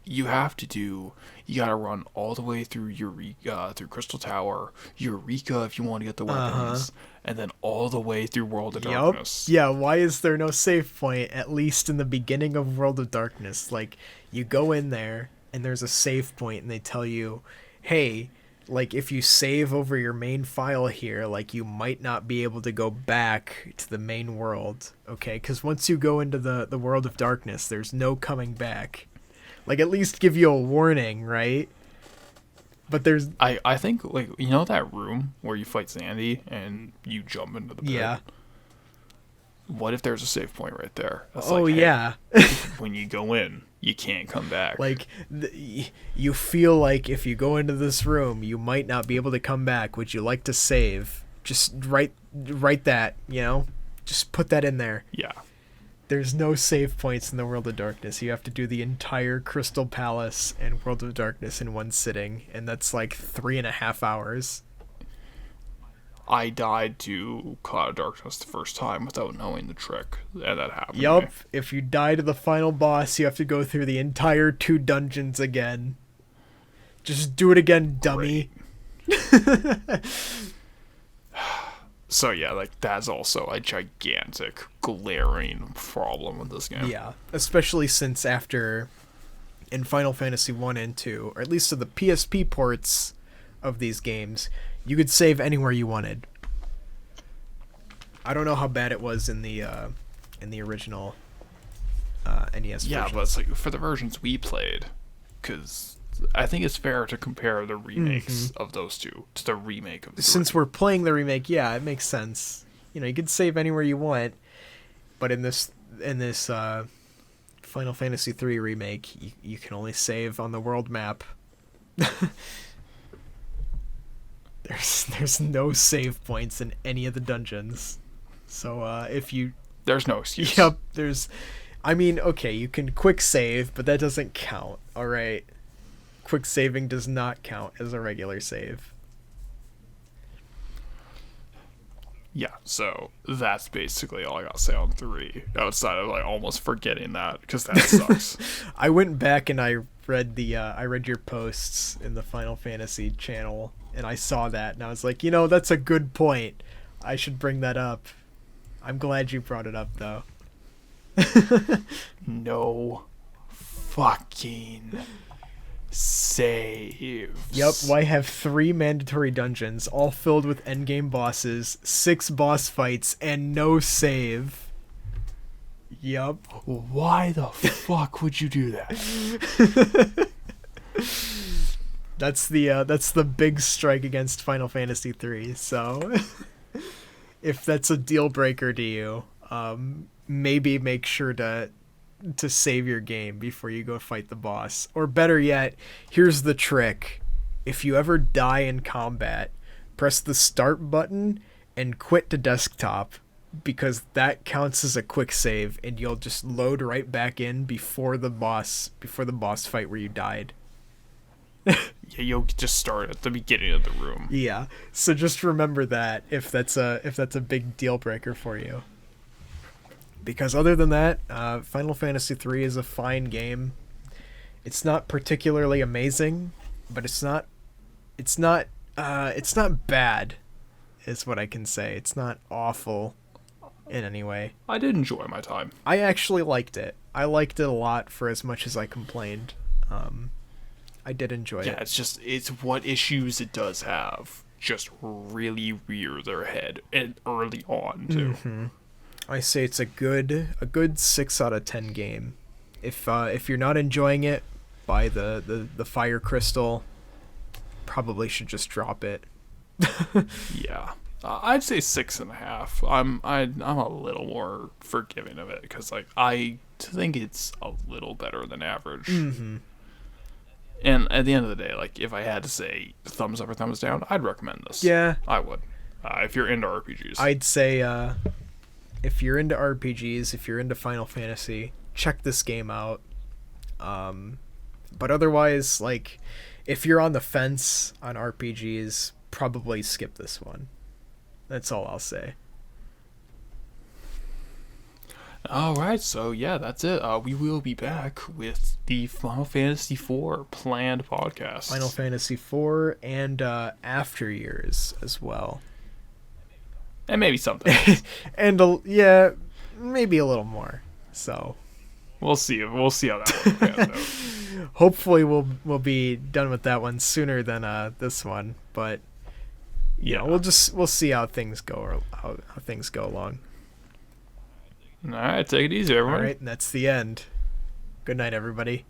you gotta run all the way through Eureka, through Crystal Tower, Eureka if you want to get the weapons, and then all the way through World of Darkness. Yeah, why is there no save point, at least in the beginning of World of Darkness? Like, you go in there, and there's a save point, and they tell you, hey, like, if you save over your main file here, like, you might not be able to go back to the main world, okay? Because once you go into the World of Darkness, there's no coming back. Like, at least give you a warning, right? But there's... I think, like, you know that room where you fight Sandy and you jump into the pit? Yeah. What if there's a save point right there? That's Oh, like, hey, yeah. when you go in, you can't come back. Like, you feel like if you go into this room, you might not be able to come back. Would you like to save? Just write that, you know? Just put that in there. Yeah. There's no save points in the World of Darkness. You have to do the entire Crystal Palace and World of Darkness in one sitting, and that's like 3.5 hours. I died to Cloud of Darkness the first time without knowing the trick, and that happened. Yup, to me. if you die to the final boss, you have to go through the entire 2 dungeons again. Just do it again, dummy. So yeah, like that's also a gigantic, glaring problem with this game. Yeah, especially since after in Final Fantasy 1 and 2, or at least to the PSP ports of these games, you could save anywhere you wanted. I don't know how bad it was in the original NES version. Yeah, but it's like for the versions we played, because I think it's fair to compare the remakes of those two to the remake of 3. Since we're playing the remake, yeah, it makes sense. You know, you can save anywhere you want, but in this Final Fantasy 3 remake, you can only save on the world map. There's no save points in any of the dungeons. So if you There's no excuse. Yep, I mean, okay, you can quick save, but that doesn't count. All right. Quick saving does not count as a regular save. Yeah, so that's basically all I got to say on 3. Outside of like almost forgetting that, because that sucks. I went back and I read your posts in the Final Fantasy channel, and I saw that, and I was like, that's a good point. I should bring that up. I'm glad you brought it up, though. No fucking saves. Yep, why have 3 mandatory dungeons, all filled with endgame bosses, 6 boss fights, and no save? Yep. Why the fuck would you do that? That's the big strike against Final Fantasy 3. So, if that's a deal breaker to you, maybe make sure to save your game before you go fight the boss. Or better yet, here's the trick. If you ever die in combat, press the start button and quit to desktop, because that counts as a quick save and you'll just load right back in before the boss fight where you died. Yeah, you'll just start at the beginning of the room. Yeah. So just remember that if that's a big deal breaker for you. Because other than that, Final Fantasy 3 is a fine game. It's not particularly amazing, but it's not bad, is what I can say. It's not awful in any way. I did enjoy my time. I actually liked it. I liked it a lot for as much as I complained. I did enjoy it. Yeah, it's what issues it does have just really rear their head, and early on too. Mm-hmm. I say it's a good 6 out of 10 game. If you're not enjoying it, buy the Fire Crystal. Probably should just drop it. Yeah, I'd say 6.5. I'm a little more forgiving of it because like I think it's a little better than average. Mm-hmm. And at the end of the day, like if I had to say thumbs up or thumbs down, I'd recommend this. Yeah, I would. If you're into RPGs, I'd say if you're into RPGs, if you're into Final Fantasy, check this game out. But otherwise, like, if you're on the fence on RPGs, probably skip this one. That's all I'll say. all right, so yeah, that's it. We will be back with the Final Fantasy IV planned podcast. Final Fantasy IV and After Years as well. And maybe something. And yeah, maybe a little more. So We'll see how that works out. hopefully we'll be done with that one sooner than this one. But Yeah, we'll see how things go, or how things go along. All right, take it easy, everyone. All right, and that's the end. Good night, everybody.